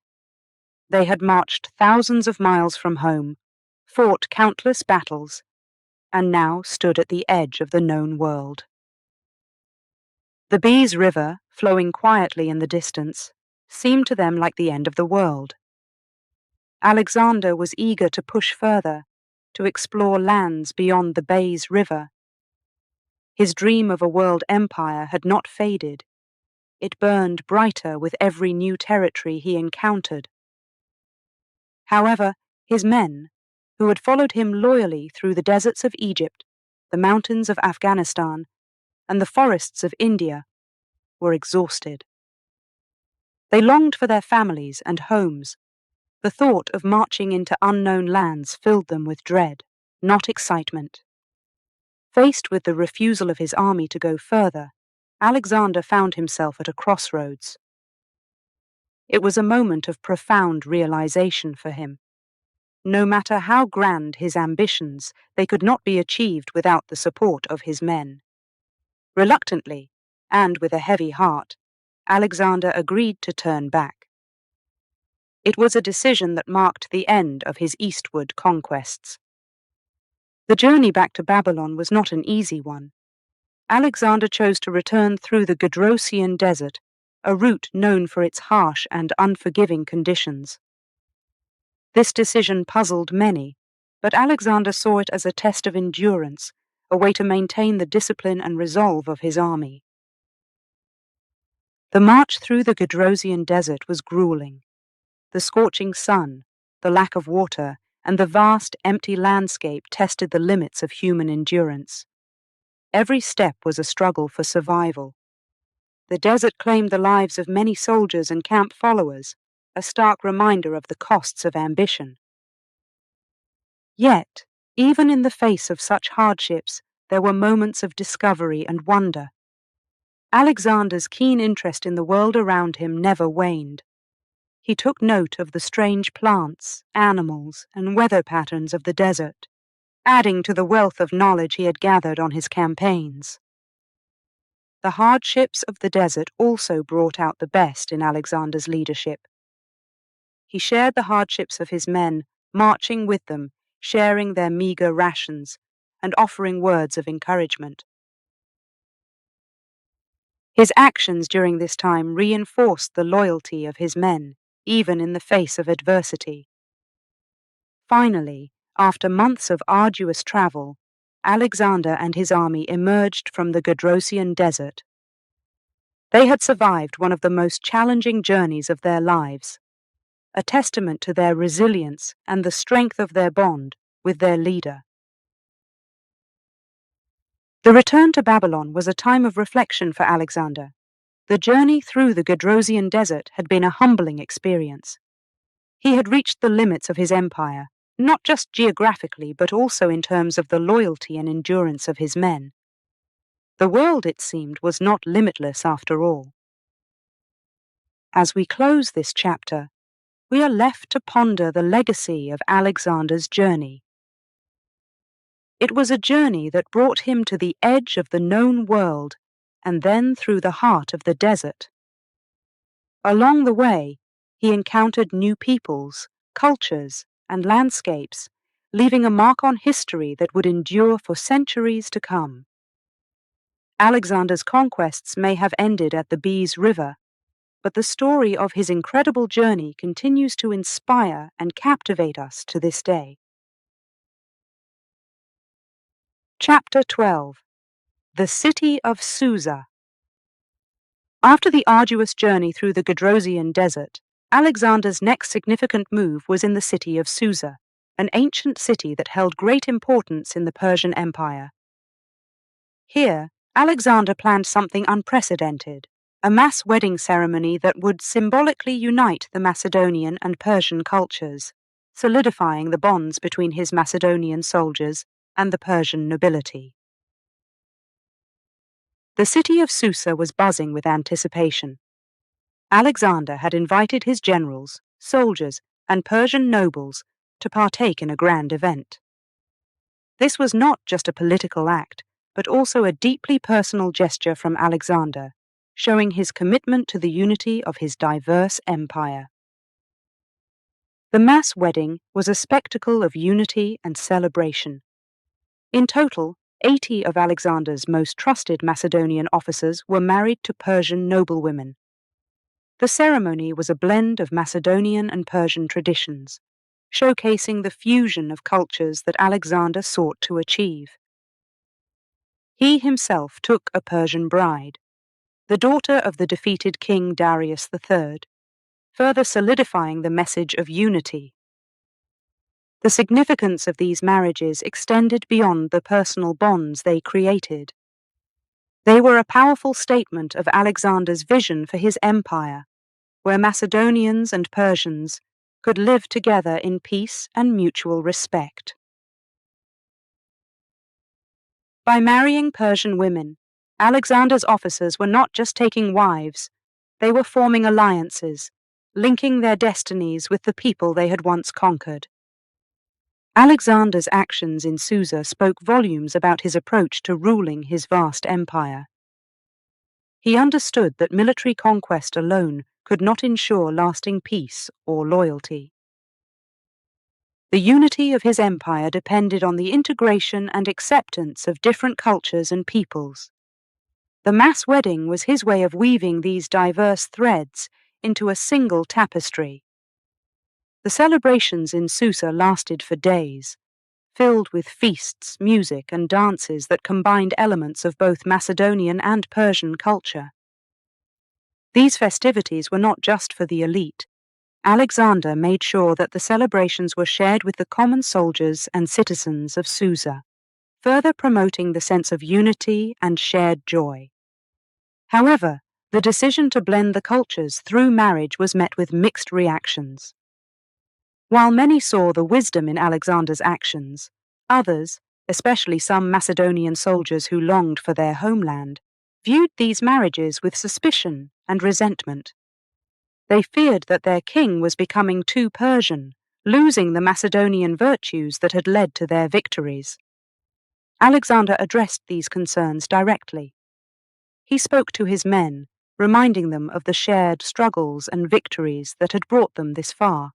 They had marched thousands of miles from home, fought countless battles, and now stood at the edge of the known world. The Beas River, flowing quietly in the distance, seemed to them like the end of the world. Alexander was eager to push further, to explore lands beyond the Beas River. His dream of a world empire had not faded. It burned brighter with every new territory he encountered. However, his men, who had followed him loyally through the deserts of Egypt, the mountains of Afghanistan, and the forests of India, were exhausted. They longed for their families and homes. The thought of marching into unknown lands filled them with dread, not excitement. Faced with the refusal of his army to go further, Alexander found himself at a crossroads. It was a moment of profound realization for him. No matter how grand his ambitions, they could not be achieved without the support of his men. Reluctantly, and with a heavy heart, Alexander agreed to turn back. It was a decision that marked the end of his eastward conquests. The journey back to Babylon was not an easy one. Alexander chose to return through the Gedrosian Desert, a route known for its harsh and unforgiving conditions. This decision puzzled many, but Alexander saw it as a test of endurance, a way to maintain the discipline and resolve of his army. The march through the Gedrosian Desert was grueling. The scorching sun, the lack of water, and the vast, empty landscape tested the limits of human endurance. Every step was a struggle for survival. The desert claimed the lives of many soldiers and camp followers, a stark reminder of the costs of ambition. Yet, even in the face of such hardships, there were moments of discovery and wonder. Alexander's keen interest in the world around him never waned. He took note of the strange plants, animals, and weather patterns of the desert, adding to the wealth of knowledge he had gathered on his campaigns. The hardships of the desert also brought out the best in Alexander's leadership. He shared the hardships of his men, marching with them, sharing their meager rations, and offering words of encouragement. His actions during this time reinforced the loyalty of his men, even in the face of adversity. Finally, after months of arduous travel, Alexander and his army emerged from the Gedrosian Desert. They had survived one of the most challenging journeys of their lives, a testament to their resilience and the strength of their bond with their leader. The return to Babylon was a time of reflection for Alexander. The journey through the Gedrosian Desert had been a humbling experience. He had reached the limits of his empire, not just geographically but also in terms of the loyalty and endurance of his men. The world, it seemed, was not limitless after all. As we close this chapter, we are left to ponder the legacy of Alexander's journey. It was a journey that brought him to the edge of the known world and then through the heart of the desert. Along the way, he encountered new peoples, cultures, and landscapes, leaving a mark on history that would endure for centuries to come. Alexander's conquests may have ended at the Bees River, but the story of his incredible journey continues to inspire and captivate us to this day. Chapter 12. The City of Susa. After the arduous journey through the Gedrosian Desert, Alexander's next significant move was in the city of Susa, an ancient city that held great importance in the Persian Empire. Here, Alexander planned something unprecedented, a mass wedding ceremony that would symbolically unite the Macedonian and Persian cultures, solidifying the bonds between his Macedonian soldiers and the Persian nobility. The city of Susa was buzzing with anticipation. Alexander had invited his generals, soldiers, and Persian nobles to partake in a grand event. This was not just a political act, but also a deeply personal gesture from Alexander, showing his commitment to the unity of his diverse empire. The mass wedding was a spectacle of unity and celebration. In total, 80 of Alexander's most trusted Macedonian officers were married to Persian noblewomen. The ceremony was a blend of Macedonian and Persian traditions, showcasing the fusion of cultures that Alexander sought to achieve. He himself took a Persian bride, the daughter of the defeated King Darius III, further solidifying the message of unity. The significance of these marriages extended beyond the personal bonds they created. They were a powerful statement of Alexander's vision for his empire, where Macedonians and Persians could live together in peace and mutual respect. By marrying Persian women, Alexander's officers were not just taking wives, they were forming alliances, linking their destinies with the people they had once conquered. Alexander's actions in Susa spoke volumes about his approach to ruling his vast empire. He understood that military conquest alone could not ensure lasting peace or loyalty. The unity of his empire depended on the integration and acceptance of different cultures and peoples. The mass wedding was his way of weaving these diverse threads into a single tapestry. The celebrations in Susa lasted for days, filled with feasts, music, and dances that combined elements of both Macedonian and Persian culture. These festivities were not just for the elite. Alexander made sure that the celebrations were shared with the common soldiers and citizens of Susa, further promoting the sense of unity and shared joy. However, the decision to blend the cultures through marriage was met with mixed reactions. While many saw the wisdom in Alexander's actions, others, especially some Macedonian soldiers who longed for their homeland, viewed these marriages with suspicion and resentment. They feared that their king was becoming too Persian, losing the Macedonian virtues that had led to their victories. Alexander addressed these concerns directly. He spoke to his men, reminding them of the shared struggles and victories that had brought them this far.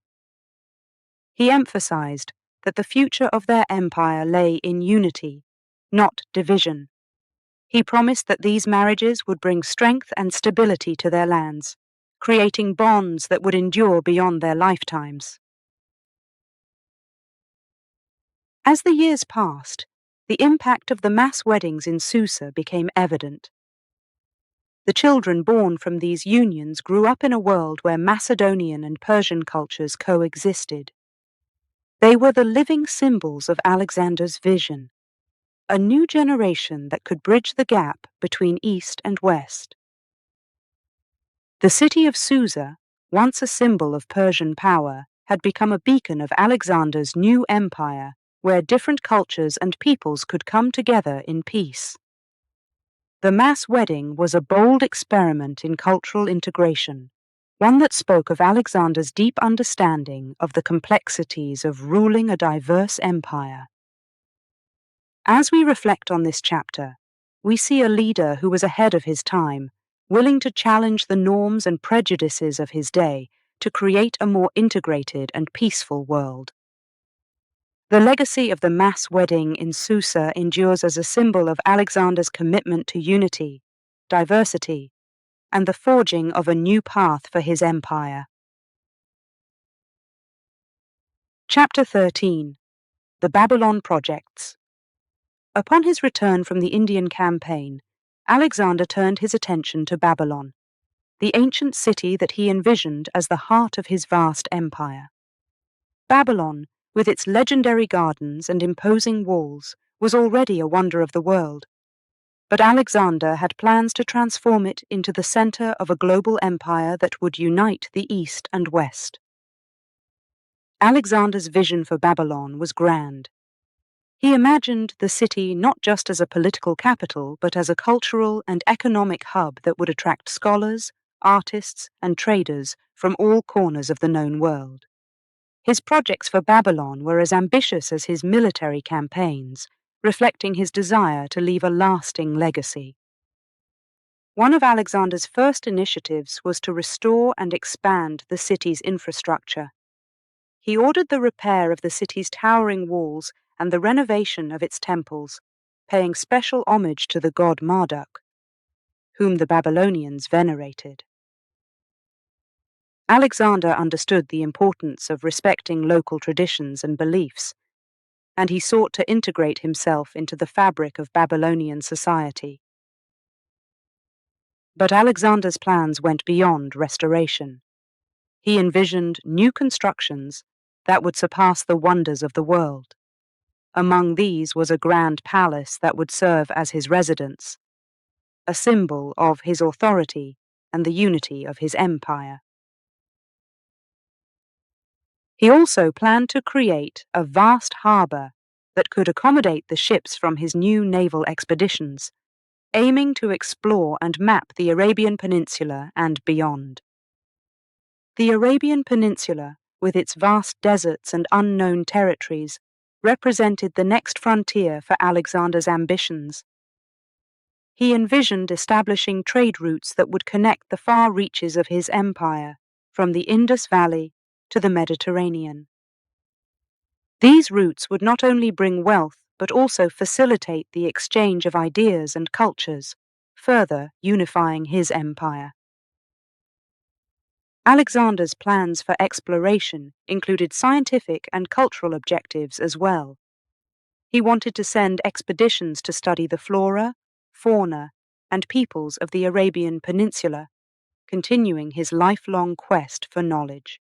He emphasized that the future of their empire lay in unity, not division. He promised that these marriages would bring strength and stability to their lands, creating bonds that would endure beyond their lifetimes. As the years passed, the impact of the mass weddings in Susa became evident. The children born from these unions grew up in a world where Macedonian and Persian cultures coexisted. They were the living symbols of Alexander's vision, a new generation that could bridge the gap between East and West. The city of Susa, once a symbol of Persian power, had become a beacon of Alexander's new empire, where different cultures and peoples could come together in peace. The mass wedding was a bold experiment in cultural integration, one that spoke of Alexander's deep understanding of the complexities of ruling a diverse empire. As we reflect on this chapter, we see a leader who was ahead of his time, willing to challenge the norms and prejudices of his day to create a more integrated and peaceful world. The legacy of the mass wedding in Susa endures as a symbol of Alexander's commitment to unity, diversity, and the forging of a new path for his empire. Chapter 13. The Babylon Projects. Upon his return from the Indian campaign, Alexander turned his attention to Babylon, the ancient city that he envisioned as the heart of his vast empire. Babylon, with its legendary gardens and imposing walls, was already a wonder of the world. But Alexander had plans to transform it into the center of a global empire that would unite the East and West. Alexander's vision for Babylon was grand. He imagined the city not just as a political capital, but as a cultural and economic hub that would attract scholars, artists, and traders from all corners of the known world. His projects for Babylon were as ambitious as his military campaigns, reflecting his desire to leave a lasting legacy. One of Alexander's first initiatives was to restore and expand the city's infrastructure. He ordered the repair of the city's towering walls and the renovation of its temples, paying special homage to the god Marduk, whom the Babylonians venerated. Alexander understood the importance of respecting local traditions and beliefs, and he sought to integrate himself into the fabric of Babylonian society. But Alexander's plans went beyond restoration. He envisioned new constructions that would surpass the wonders of the world. Among these was a grand palace that would serve as his residence, a symbol of his authority and the unity of his empire. He also planned to create a vast harbor that could accommodate the ships from his new naval expeditions, aiming to explore and map the Arabian Peninsula and beyond. The Arabian Peninsula, with its vast deserts and unknown territories, represented the next frontier for Alexander's ambitions. He envisioned establishing trade routes that would connect the far reaches of his empire, from the Indus Valley to the Mediterranean. These routes would not only bring wealth, but also facilitate the exchange of ideas and cultures, further unifying his empire. Alexander's plans for exploration included scientific and cultural objectives as well. He wanted to send expeditions to study the flora, fauna, and peoples of the Arabian Peninsula, continuing his lifelong quest for knowledge.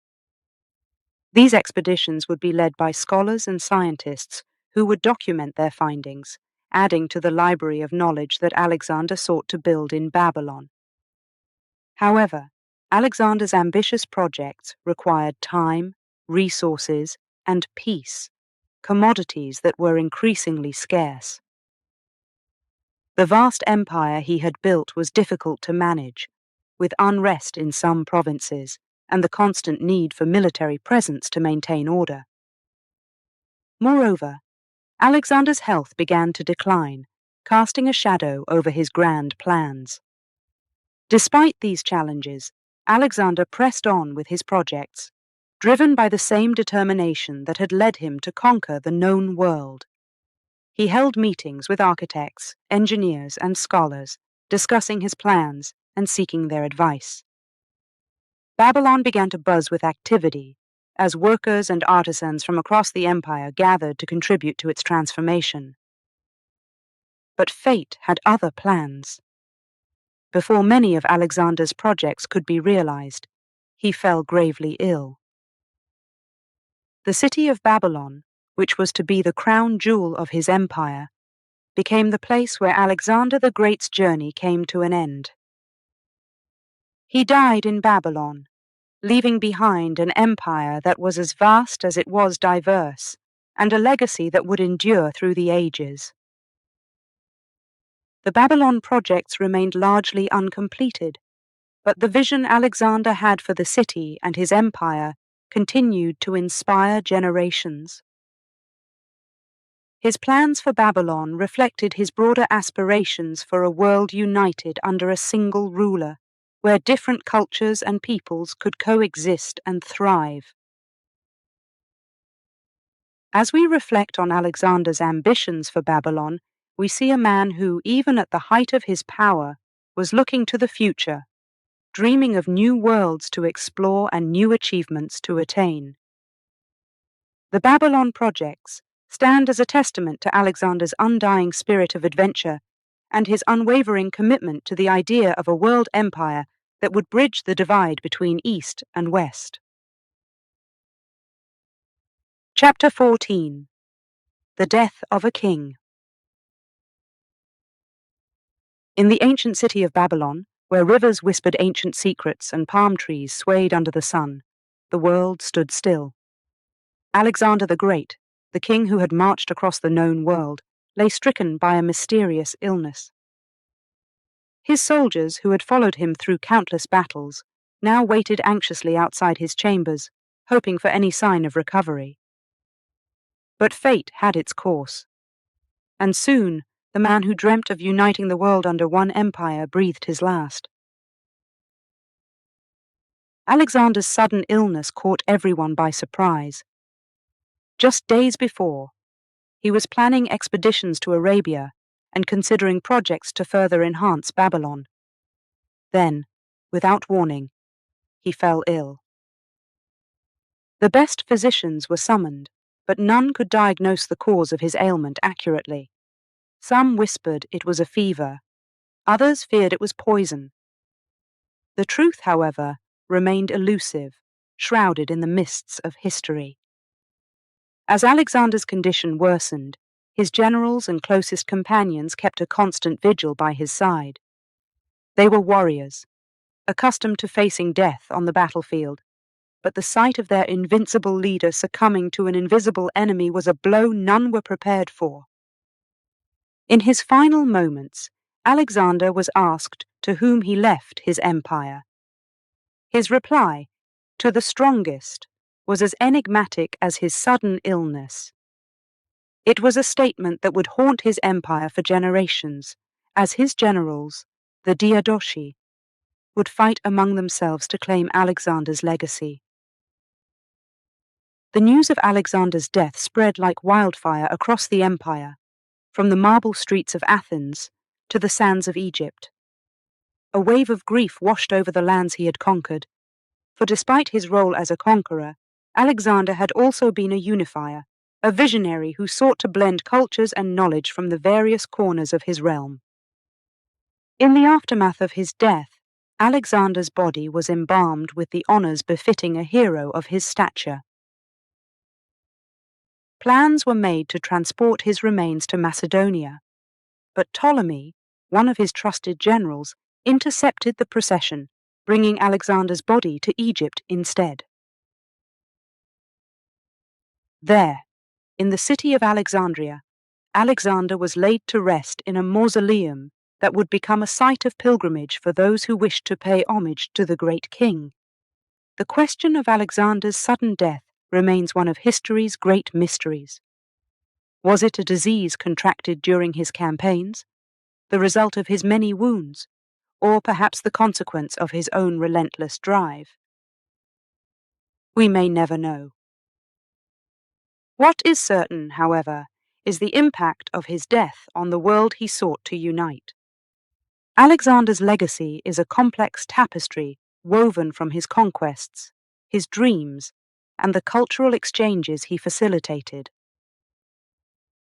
These expeditions would be led by scholars and scientists who would document their findings, adding to the library of knowledge that Alexander sought to build in Babylon. However, Alexander's ambitious projects required time, resources, and peace, commodities that were increasingly scarce. The vast empire he had built was difficult to manage, with unrest in some provinces and the constant need for military presence to maintain order. Moreover, Alexander's health began to decline, casting a shadow over his grand plans. Despite these challenges, Alexander pressed on with his projects, driven by the same determination that had led him to conquer the known world. He held meetings with architects, engineers, and scholars, discussing his plans and seeking their advice. Babylon began to buzz with activity as workers and artisans from across the empire gathered to contribute to its transformation. But fate had other plans. Before many of Alexander's projects could be realized, he fell gravely ill. The city of Babylon, which was to be the crown jewel of his empire, became the place where Alexander the Great's journey came to an end. He died in Babylon, leaving behind an empire that was as vast as it was diverse, and a legacy that would endure through the ages. The Babylon projects remained largely uncompleted, but the vision Alexander had for the city and his empire continued to inspire generations. His plans for Babylon reflected his broader aspirations for a world united under a single ruler, where different cultures and peoples could coexist and thrive. As we reflect on Alexander's ambitions for Babylon, we see a man who, even at the height of his power, was looking to the future, dreaming of new worlds to explore and new achievements to attain. The Babylon projects stand as a testament to Alexander's undying spirit of adventure and his unwavering commitment to the idea of a world empire that would bridge the divide between East and West. Chapter 14. The Death of a King. In the ancient city of Babylon, where rivers whispered ancient secrets and palm trees swayed under the sun, the world stood still. Alexander the Great, the king who had marched across the known world, lay stricken by a mysterious illness. His soldiers, who had followed him through countless battles, now waited anxiously outside his chambers, hoping for any sign of recovery. But fate had its course, and soon the man who dreamt of uniting the world under one empire breathed his last. Alexander's sudden illness caught everyone by surprise. Just days before, he was planning expeditions to Arabia and considering projects to further enhance Babylon. Then, without warning, he fell ill. The best physicians were summoned, but none could diagnose the cause of his ailment accurately. Some whispered it was a fever, others feared it was poison. The truth, however, remained elusive, shrouded in the mists of history. As Alexander's condition worsened, his generals and closest companions kept a constant vigil by his side. They were warriors, accustomed to facing death on the battlefield, but the sight of their invincible leader succumbing to an invisible enemy was a blow none were prepared for. In his final moments, Alexander was asked to whom he left his empire. His reply, "To the strongest," was as enigmatic as his sudden illness. It was a statement that would haunt his empire for generations, as his generals, the Diadochi, would fight among themselves to claim Alexander's legacy. The news of Alexander's death spread like wildfire across the empire, from the marble streets of Athens to the sands of Egypt. A wave of grief washed over the lands he had conquered, for despite his role as a conqueror, Alexander had also been a unifier, a visionary who sought to blend cultures and knowledge from the various corners of his realm. In the aftermath of his death, Alexander's body was embalmed with the honors befitting a hero of his stature. Plans were made to transport his remains to Macedonia, but Ptolemy, one of his trusted generals, intercepted the procession, bringing Alexander's body to Egypt instead. There, in the city of Alexandria, Alexander was laid to rest in a mausoleum that would become a site of pilgrimage for those who wished to pay homage to the great king. The question of Alexander's sudden death remains one of history's great mysteries. Was it a disease contracted during his campaigns, the result of his many wounds, or perhaps the consequence of his own relentless drive? We may never know. What is certain, however, is the impact of his death on the world he sought to unite. Alexander's legacy is a complex tapestry woven from his conquests, his dreams, and the cultural exchanges he facilitated.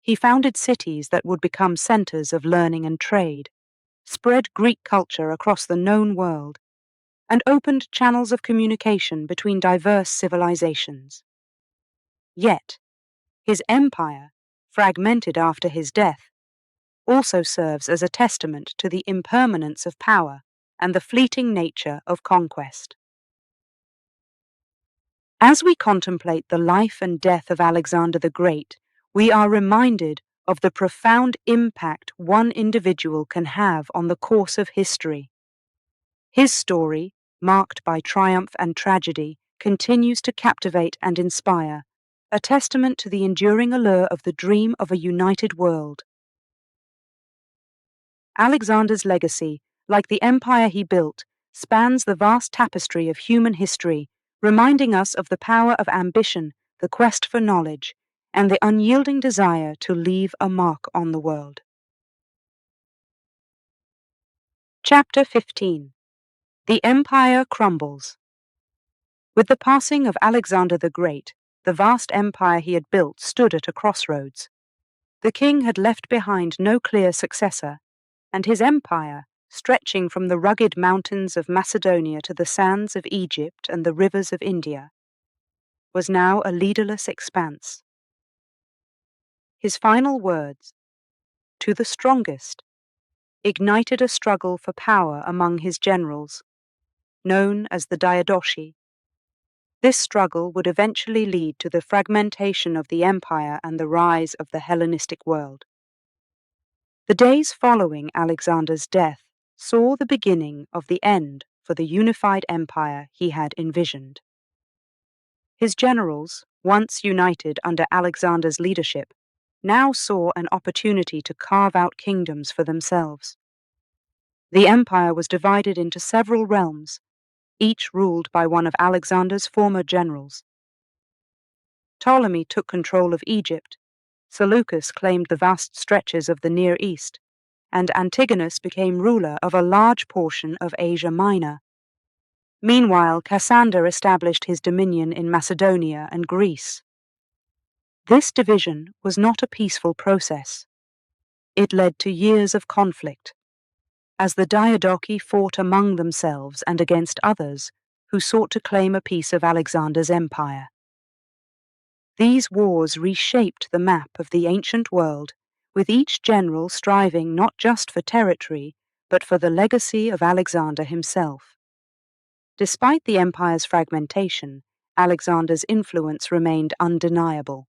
He founded cities that would become centers of learning and trade, spread Greek culture across the known world, and opened channels of communication between diverse civilizations. Yet, his empire, fragmented after his death, also serves as a testament to the impermanence of power and the fleeting nature of conquest. As we contemplate the life and death of Alexander the Great, we are reminded of the profound impact one individual can have on the course of history. His story, marked by triumph and tragedy, continues to captivate and inspire, a testament to the enduring allure of the dream of a united world. Alexander's legacy, like the empire he built, spans the vast tapestry of human history, reminding us of the power of ambition, the quest for knowledge, and the unyielding desire to leave a mark on the world. Chapter 15. The Empire Crumbles. With the passing of Alexander the Great, the vast empire he had built stood at a crossroads. The king had left behind no clear successor, and his empire, stretching from the rugged mountains of Macedonia to the sands of Egypt and the rivers of India, was now a leaderless expanse. His final words, "To the strongest," ignited a struggle for power among his generals, known as the Diadochi. This struggle would eventually lead to the fragmentation of the empire and the rise of the Hellenistic world. The days following Alexander's death saw the beginning of the end for the unified empire he had envisioned. His generals, once united under Alexander's leadership, now saw an opportunity to carve out kingdoms for themselves. The empire was divided into several realms, each ruled by one of Alexander's former generals. Ptolemy took control of Egypt, Seleucus claimed the vast stretches of the Near East, and Antigonus became ruler of a large portion of Asia Minor. Meanwhile, Cassander established his dominion in Macedonia and Greece. This division was not a peaceful process. It led to years of conflict, as the Diadochi fought among themselves and against others who sought to claim a piece of Alexander's empire. These wars reshaped the map of the ancient world, with each general striving not just for territory, but for the legacy of Alexander himself. Despite the empire's fragmentation, Alexander's influence remained undeniable.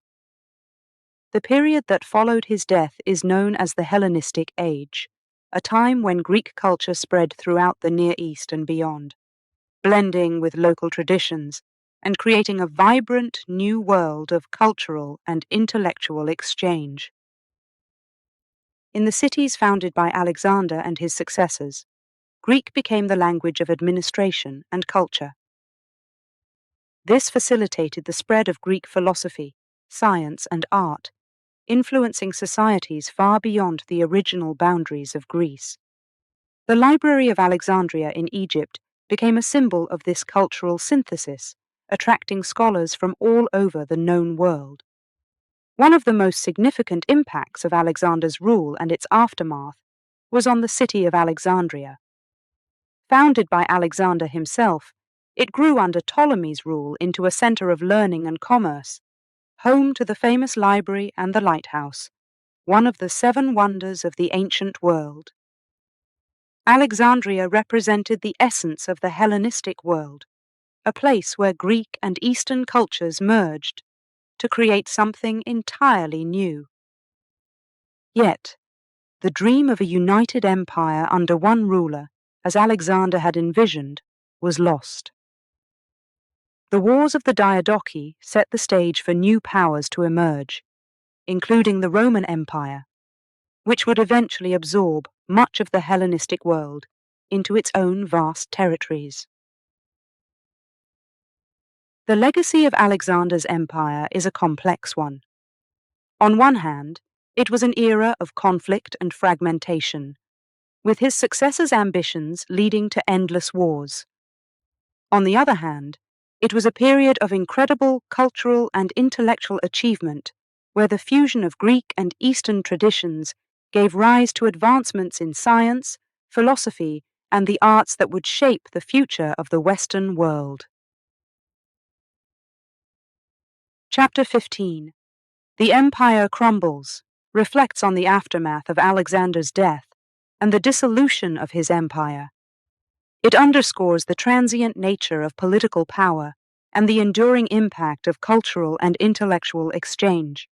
The period that followed his death is known as the Hellenistic Age, a time when Greek culture spread throughout the Near East and beyond, blending with local traditions and creating a vibrant new world of cultural and intellectual exchange. In the cities founded by Alexander and his successors, Greek became the language of administration and culture. This facilitated the spread of Greek philosophy, science, and art, influencing societies far beyond the original boundaries of Greece. The Library of Alexandria in Egypt became a symbol of this cultural synthesis, attracting scholars from all over the known world. One of the most significant impacts of Alexander's rule and its aftermath was on the city of Alexandria. Founded by Alexander himself, it grew under Ptolemy's rule into a center of learning and commerce, home to the famous library and the lighthouse, one of the 7 wonders of the ancient world. Alexandria represented the essence of the Hellenistic world, a place where Greek and Eastern cultures merged to create something entirely new. Yet, the dream of a united empire under one ruler, as Alexander had envisioned, was lost. The wars of the Diadochi set the stage for new powers to emerge, including the Roman Empire, which would eventually absorb much of the Hellenistic world into its own vast territories. The legacy of Alexander's empire is a complex one. On one hand, it was an era of conflict and fragmentation, with his successor's ambitions leading to endless wars. On the other hand, it was a period of incredible cultural and intellectual achievement, where the fusion of Greek and Eastern traditions gave rise to advancements in science, philosophy, and the arts that would shape the future of the Western world. Chapter 15. The Empire Crumbles reflects on the aftermath of Alexander's death and the dissolution of his empire. It underscores the transient nature of political power and the enduring impact of cultural and intellectual exchange.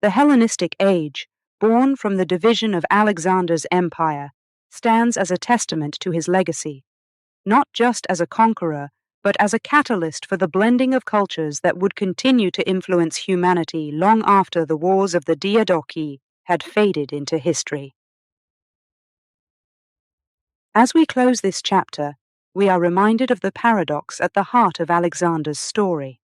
The Hellenistic age, born from the division of Alexander's empire, stands as a testament to his legacy, not just as a conqueror, but as a catalyst for the blending of cultures that would continue to influence humanity long after the wars of the Diadochi had faded into history. As we close this chapter, we are reminded of the paradox at the heart of Alexander's story.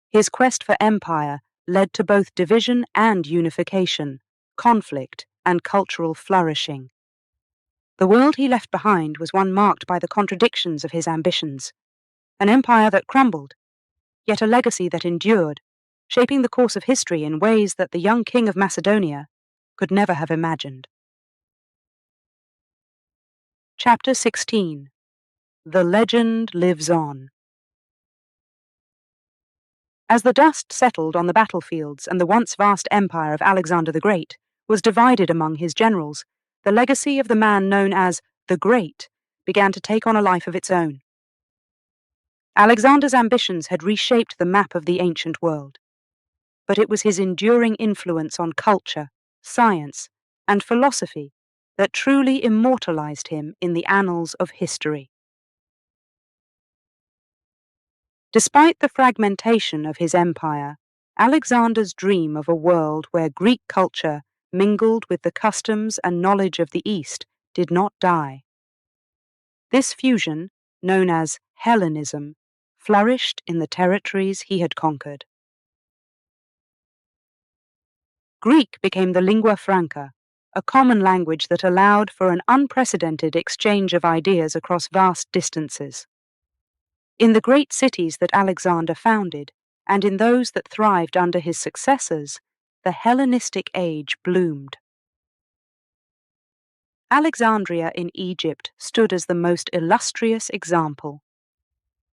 His quest for empire led to both division and unification, conflict and cultural flourishing. The world he left behind was one marked by the contradictions of his ambitions. An empire that crumbled, yet a legacy that endured, shaping the course of history in ways that the young king of Macedonia could never have imagined. Chapter 16. The Legend Lives On. As the dust settled on the battlefields and the once vast empire of Alexander the Great was divided among his generals, the legacy of the man known as the Great began to take on a life of its own. Alexander's ambitions had reshaped the map of the ancient world, but it was his enduring influence on culture, science, and philosophy that truly immortalized him in the annals of history. Despite the fragmentation of his empire, Alexander's dream of a world where Greek culture mingled with the customs and knowledge of the East did not die. This fusion, known as Hellenism, flourished in the territories he had conquered. Greek became the lingua franca, a common language that allowed for an unprecedented exchange of ideas across vast distances. In the great cities that Alexander founded, and in those that thrived under his successors, the Hellenistic age bloomed. Alexandria in Egypt stood as the most illustrious example.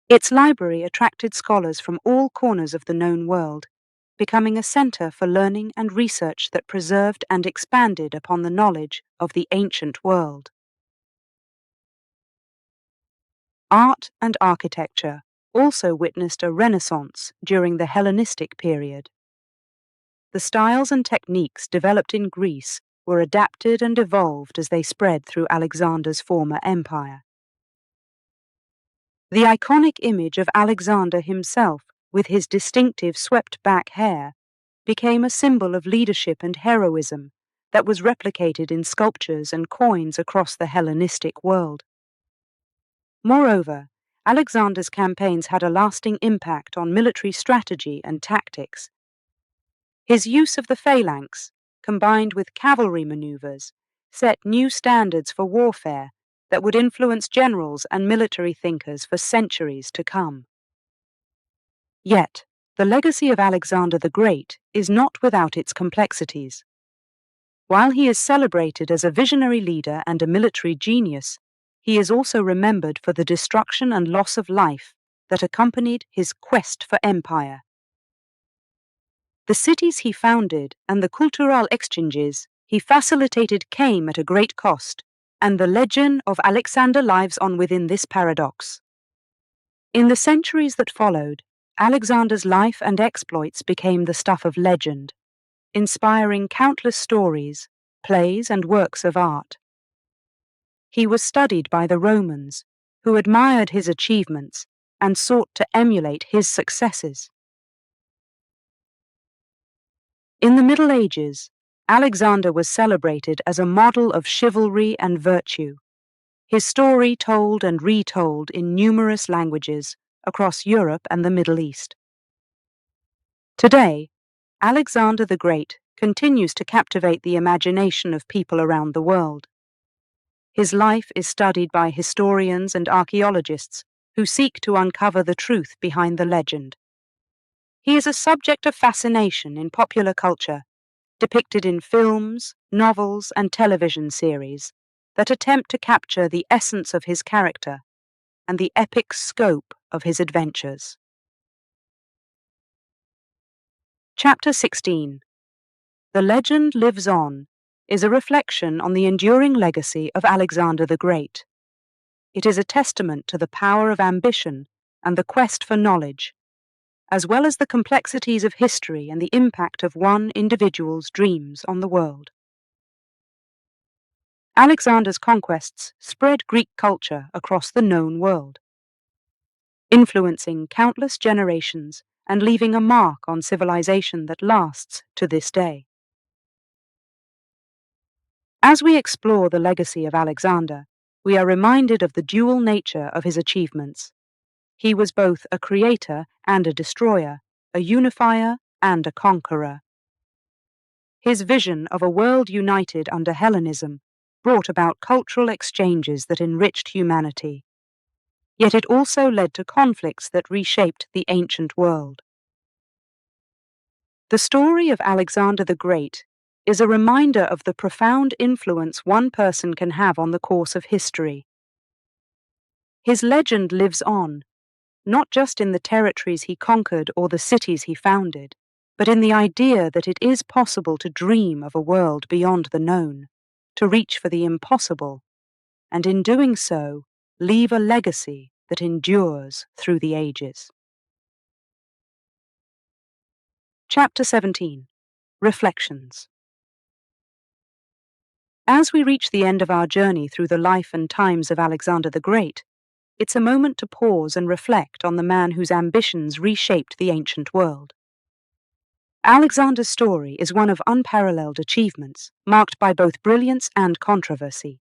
Its library attracted scholars from all corners of the known world, becoming a center for learning and research that preserved and expanded upon the knowledge of the ancient world. Art and architecture also witnessed a renaissance during the Hellenistic period. The styles and techniques developed in Greece were adapted and evolved as they spread through Alexander's former empire. The iconic image of Alexander himself, with his distinctive swept-back hair, became a symbol of leadership and heroism that was replicated in sculptures and coins across the Hellenistic world. Moreover, Alexander's campaigns had a lasting impact on military strategy and tactics. His use of the phalanx, combined with cavalry maneuvers, set new standards for warfare that would influence generals and military thinkers for centuries to come. Yet, the legacy of Alexander the Great is not without its complexities. While he is celebrated as a visionary leader and a military genius, he is also remembered for the destruction and loss of life that accompanied his quest for empire. The cities he founded and the cultural exchanges he facilitated came at a great cost, and the legend of Alexander lives on within this paradox. In the centuries that followed, Alexander's life and exploits became the stuff of legend, inspiring countless stories, plays, and works of art. He was studied by the Romans, who admired his achievements and sought to emulate his successes. In the Middle Ages, Alexander was celebrated as a model of chivalry and virtue, his story told and retold in numerous languages across Europe and the Middle East. Today, Alexander the Great continues to captivate the imagination of people around the world. His life is studied by historians and archaeologists who seek to uncover the truth behind the legend. He is a subject of fascination in popular culture, depicted in films, novels, and television series that attempt to capture the essence of his character and the epic scope of his adventures. Chapter 16. The Legend Lives On is a reflection on the enduring legacy of Alexander the Great. It is a testament to the power of ambition and the quest for knowledge, as well as the complexities of history and the impact of one individual's dreams on the world. Alexander's conquests spread Greek culture across the known world, influencing countless generations and leaving a mark on civilization that lasts to this day. As we explore the legacy of Alexander, we are reminded of the dual nature of his achievements. He was both a creator and a destroyer, a unifier and a conqueror. His vision of a world united under Hellenism brought about cultural exchanges that enriched humanity. Yet it also led to conflicts that reshaped the ancient world. The story of Alexander the Great is a reminder of the profound influence one person can have on the course of history. His legend lives on, not just in the territories he conquered or the cities he founded, but in the idea that it is possible to dream of a world beyond the known, to reach for the impossible, and in doing so, leave a legacy that endures through the ages. Chapter 17. Reflections. As we reach the end of our journey through the life and times of Alexander the Great, it's a moment to pause and reflect on the man whose ambitions reshaped the ancient world. Alexander's story is one of unparalleled achievements, marked by both brilliance and controversy.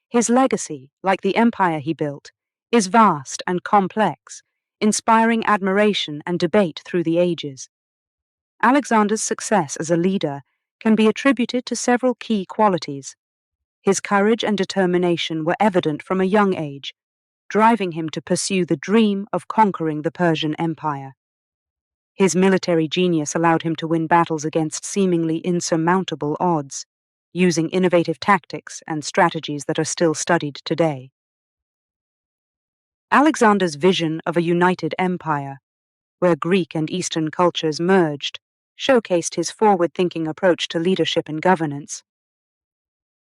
His legacy, like the empire he built, is vast and complex, inspiring admiration and debate through the ages. Alexander's success as a leader can be attributed to several key qualities. His courage and determination were evident from a young age, driving him to pursue the dream of conquering the Persian Empire. His military genius allowed him to win battles against seemingly insurmountable odds, using innovative tactics and strategies that are still studied today. Alexander's vision of a united empire, where Greek and Eastern cultures merged, showcased his forward-thinking approach to leadership and governance.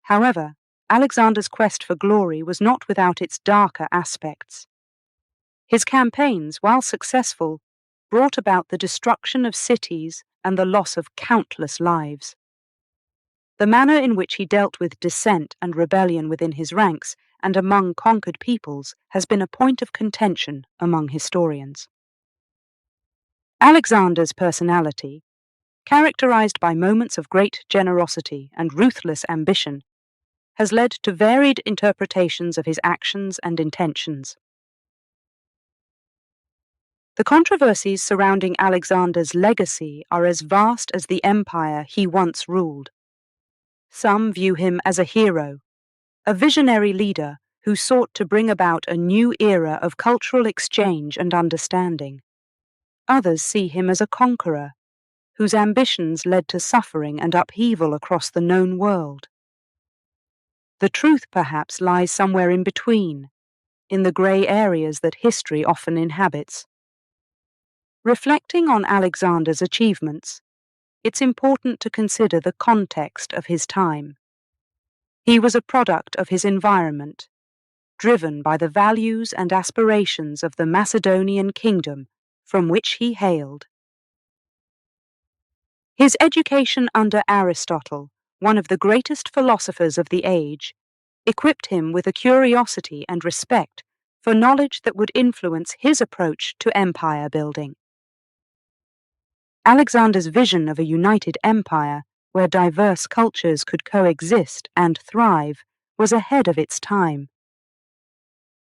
However, Alexander's quest for glory was not without its darker aspects. His campaigns, while successful, brought about the destruction of cities and the loss of countless lives. The manner in which he dealt with dissent and rebellion within his ranks and among conquered peoples has been a point of contention among historians. Alexander's personality, characterized by moments of great generosity and ruthless ambition, has led to varied interpretations of his actions and intentions. The controversies surrounding Alexander's legacy are as vast as the empire he once ruled. Some view him as a hero, a visionary leader who sought to bring about a new era of cultural exchange and understanding. Others see him as a conqueror, whose ambitions led to suffering and upheaval across the known world. The truth, perhaps, lies somewhere in between, in the grey areas that history often inhabits. Reflecting on Alexander's achievements, it's important to consider the context of his time. He was a product of his environment, driven by the values and aspirations of the Macedonian kingdom from which he hailed. His education under Aristotle, one of the greatest philosophers of the age, equipped him with a curiosity and respect for knowledge that would influence his approach to empire building. Alexander's vision of a united empire where diverse cultures could coexist and thrive was ahead of its time.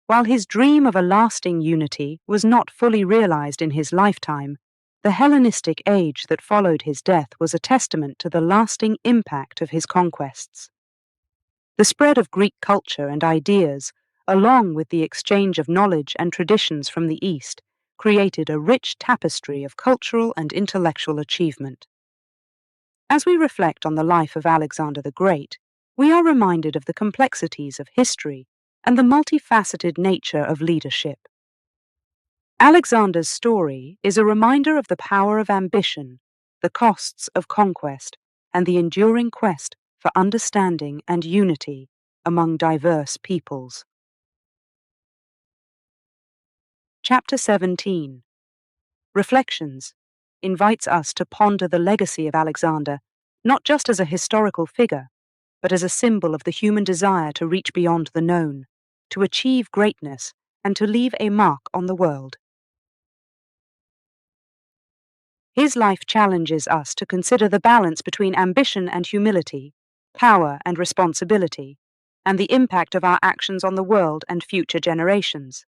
While his dream of a lasting unity was not fully realized in his lifetime, the Hellenistic age that followed his death was a testament to the lasting impact of his conquests. The spread of Greek culture and ideas, along with the exchange of knowledge and traditions from the East, created a rich tapestry of cultural and intellectual achievement. As we reflect on the life of Alexander the Great, we are reminded of the complexities of history and the multifaceted nature of leadership. Alexander's story is a reminder of the power of ambition, the costs of conquest, and the enduring quest for understanding and unity among diverse peoples. Chapter 17, Reflections, invites us to ponder the legacy of Alexander, not just as a historical figure, but as a symbol of the human desire to reach beyond the known, to achieve greatness, and to leave a mark on the world. His life challenges us to consider the balance between ambition and humility, power and responsibility, and the impact of our actions on the world and future generations.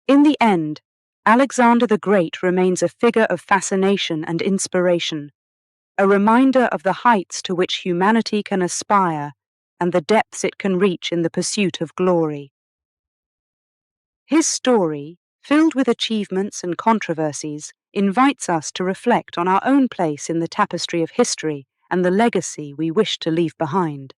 In the end, Alexander the Great remains a figure of fascination and inspiration, a reminder of the heights to which humanity can aspire and the depths it can reach in the pursuit of glory. His story, filled with achievements and controversies, invites us to reflect on our own place in the tapestry of history and the legacy we wish to leave behind.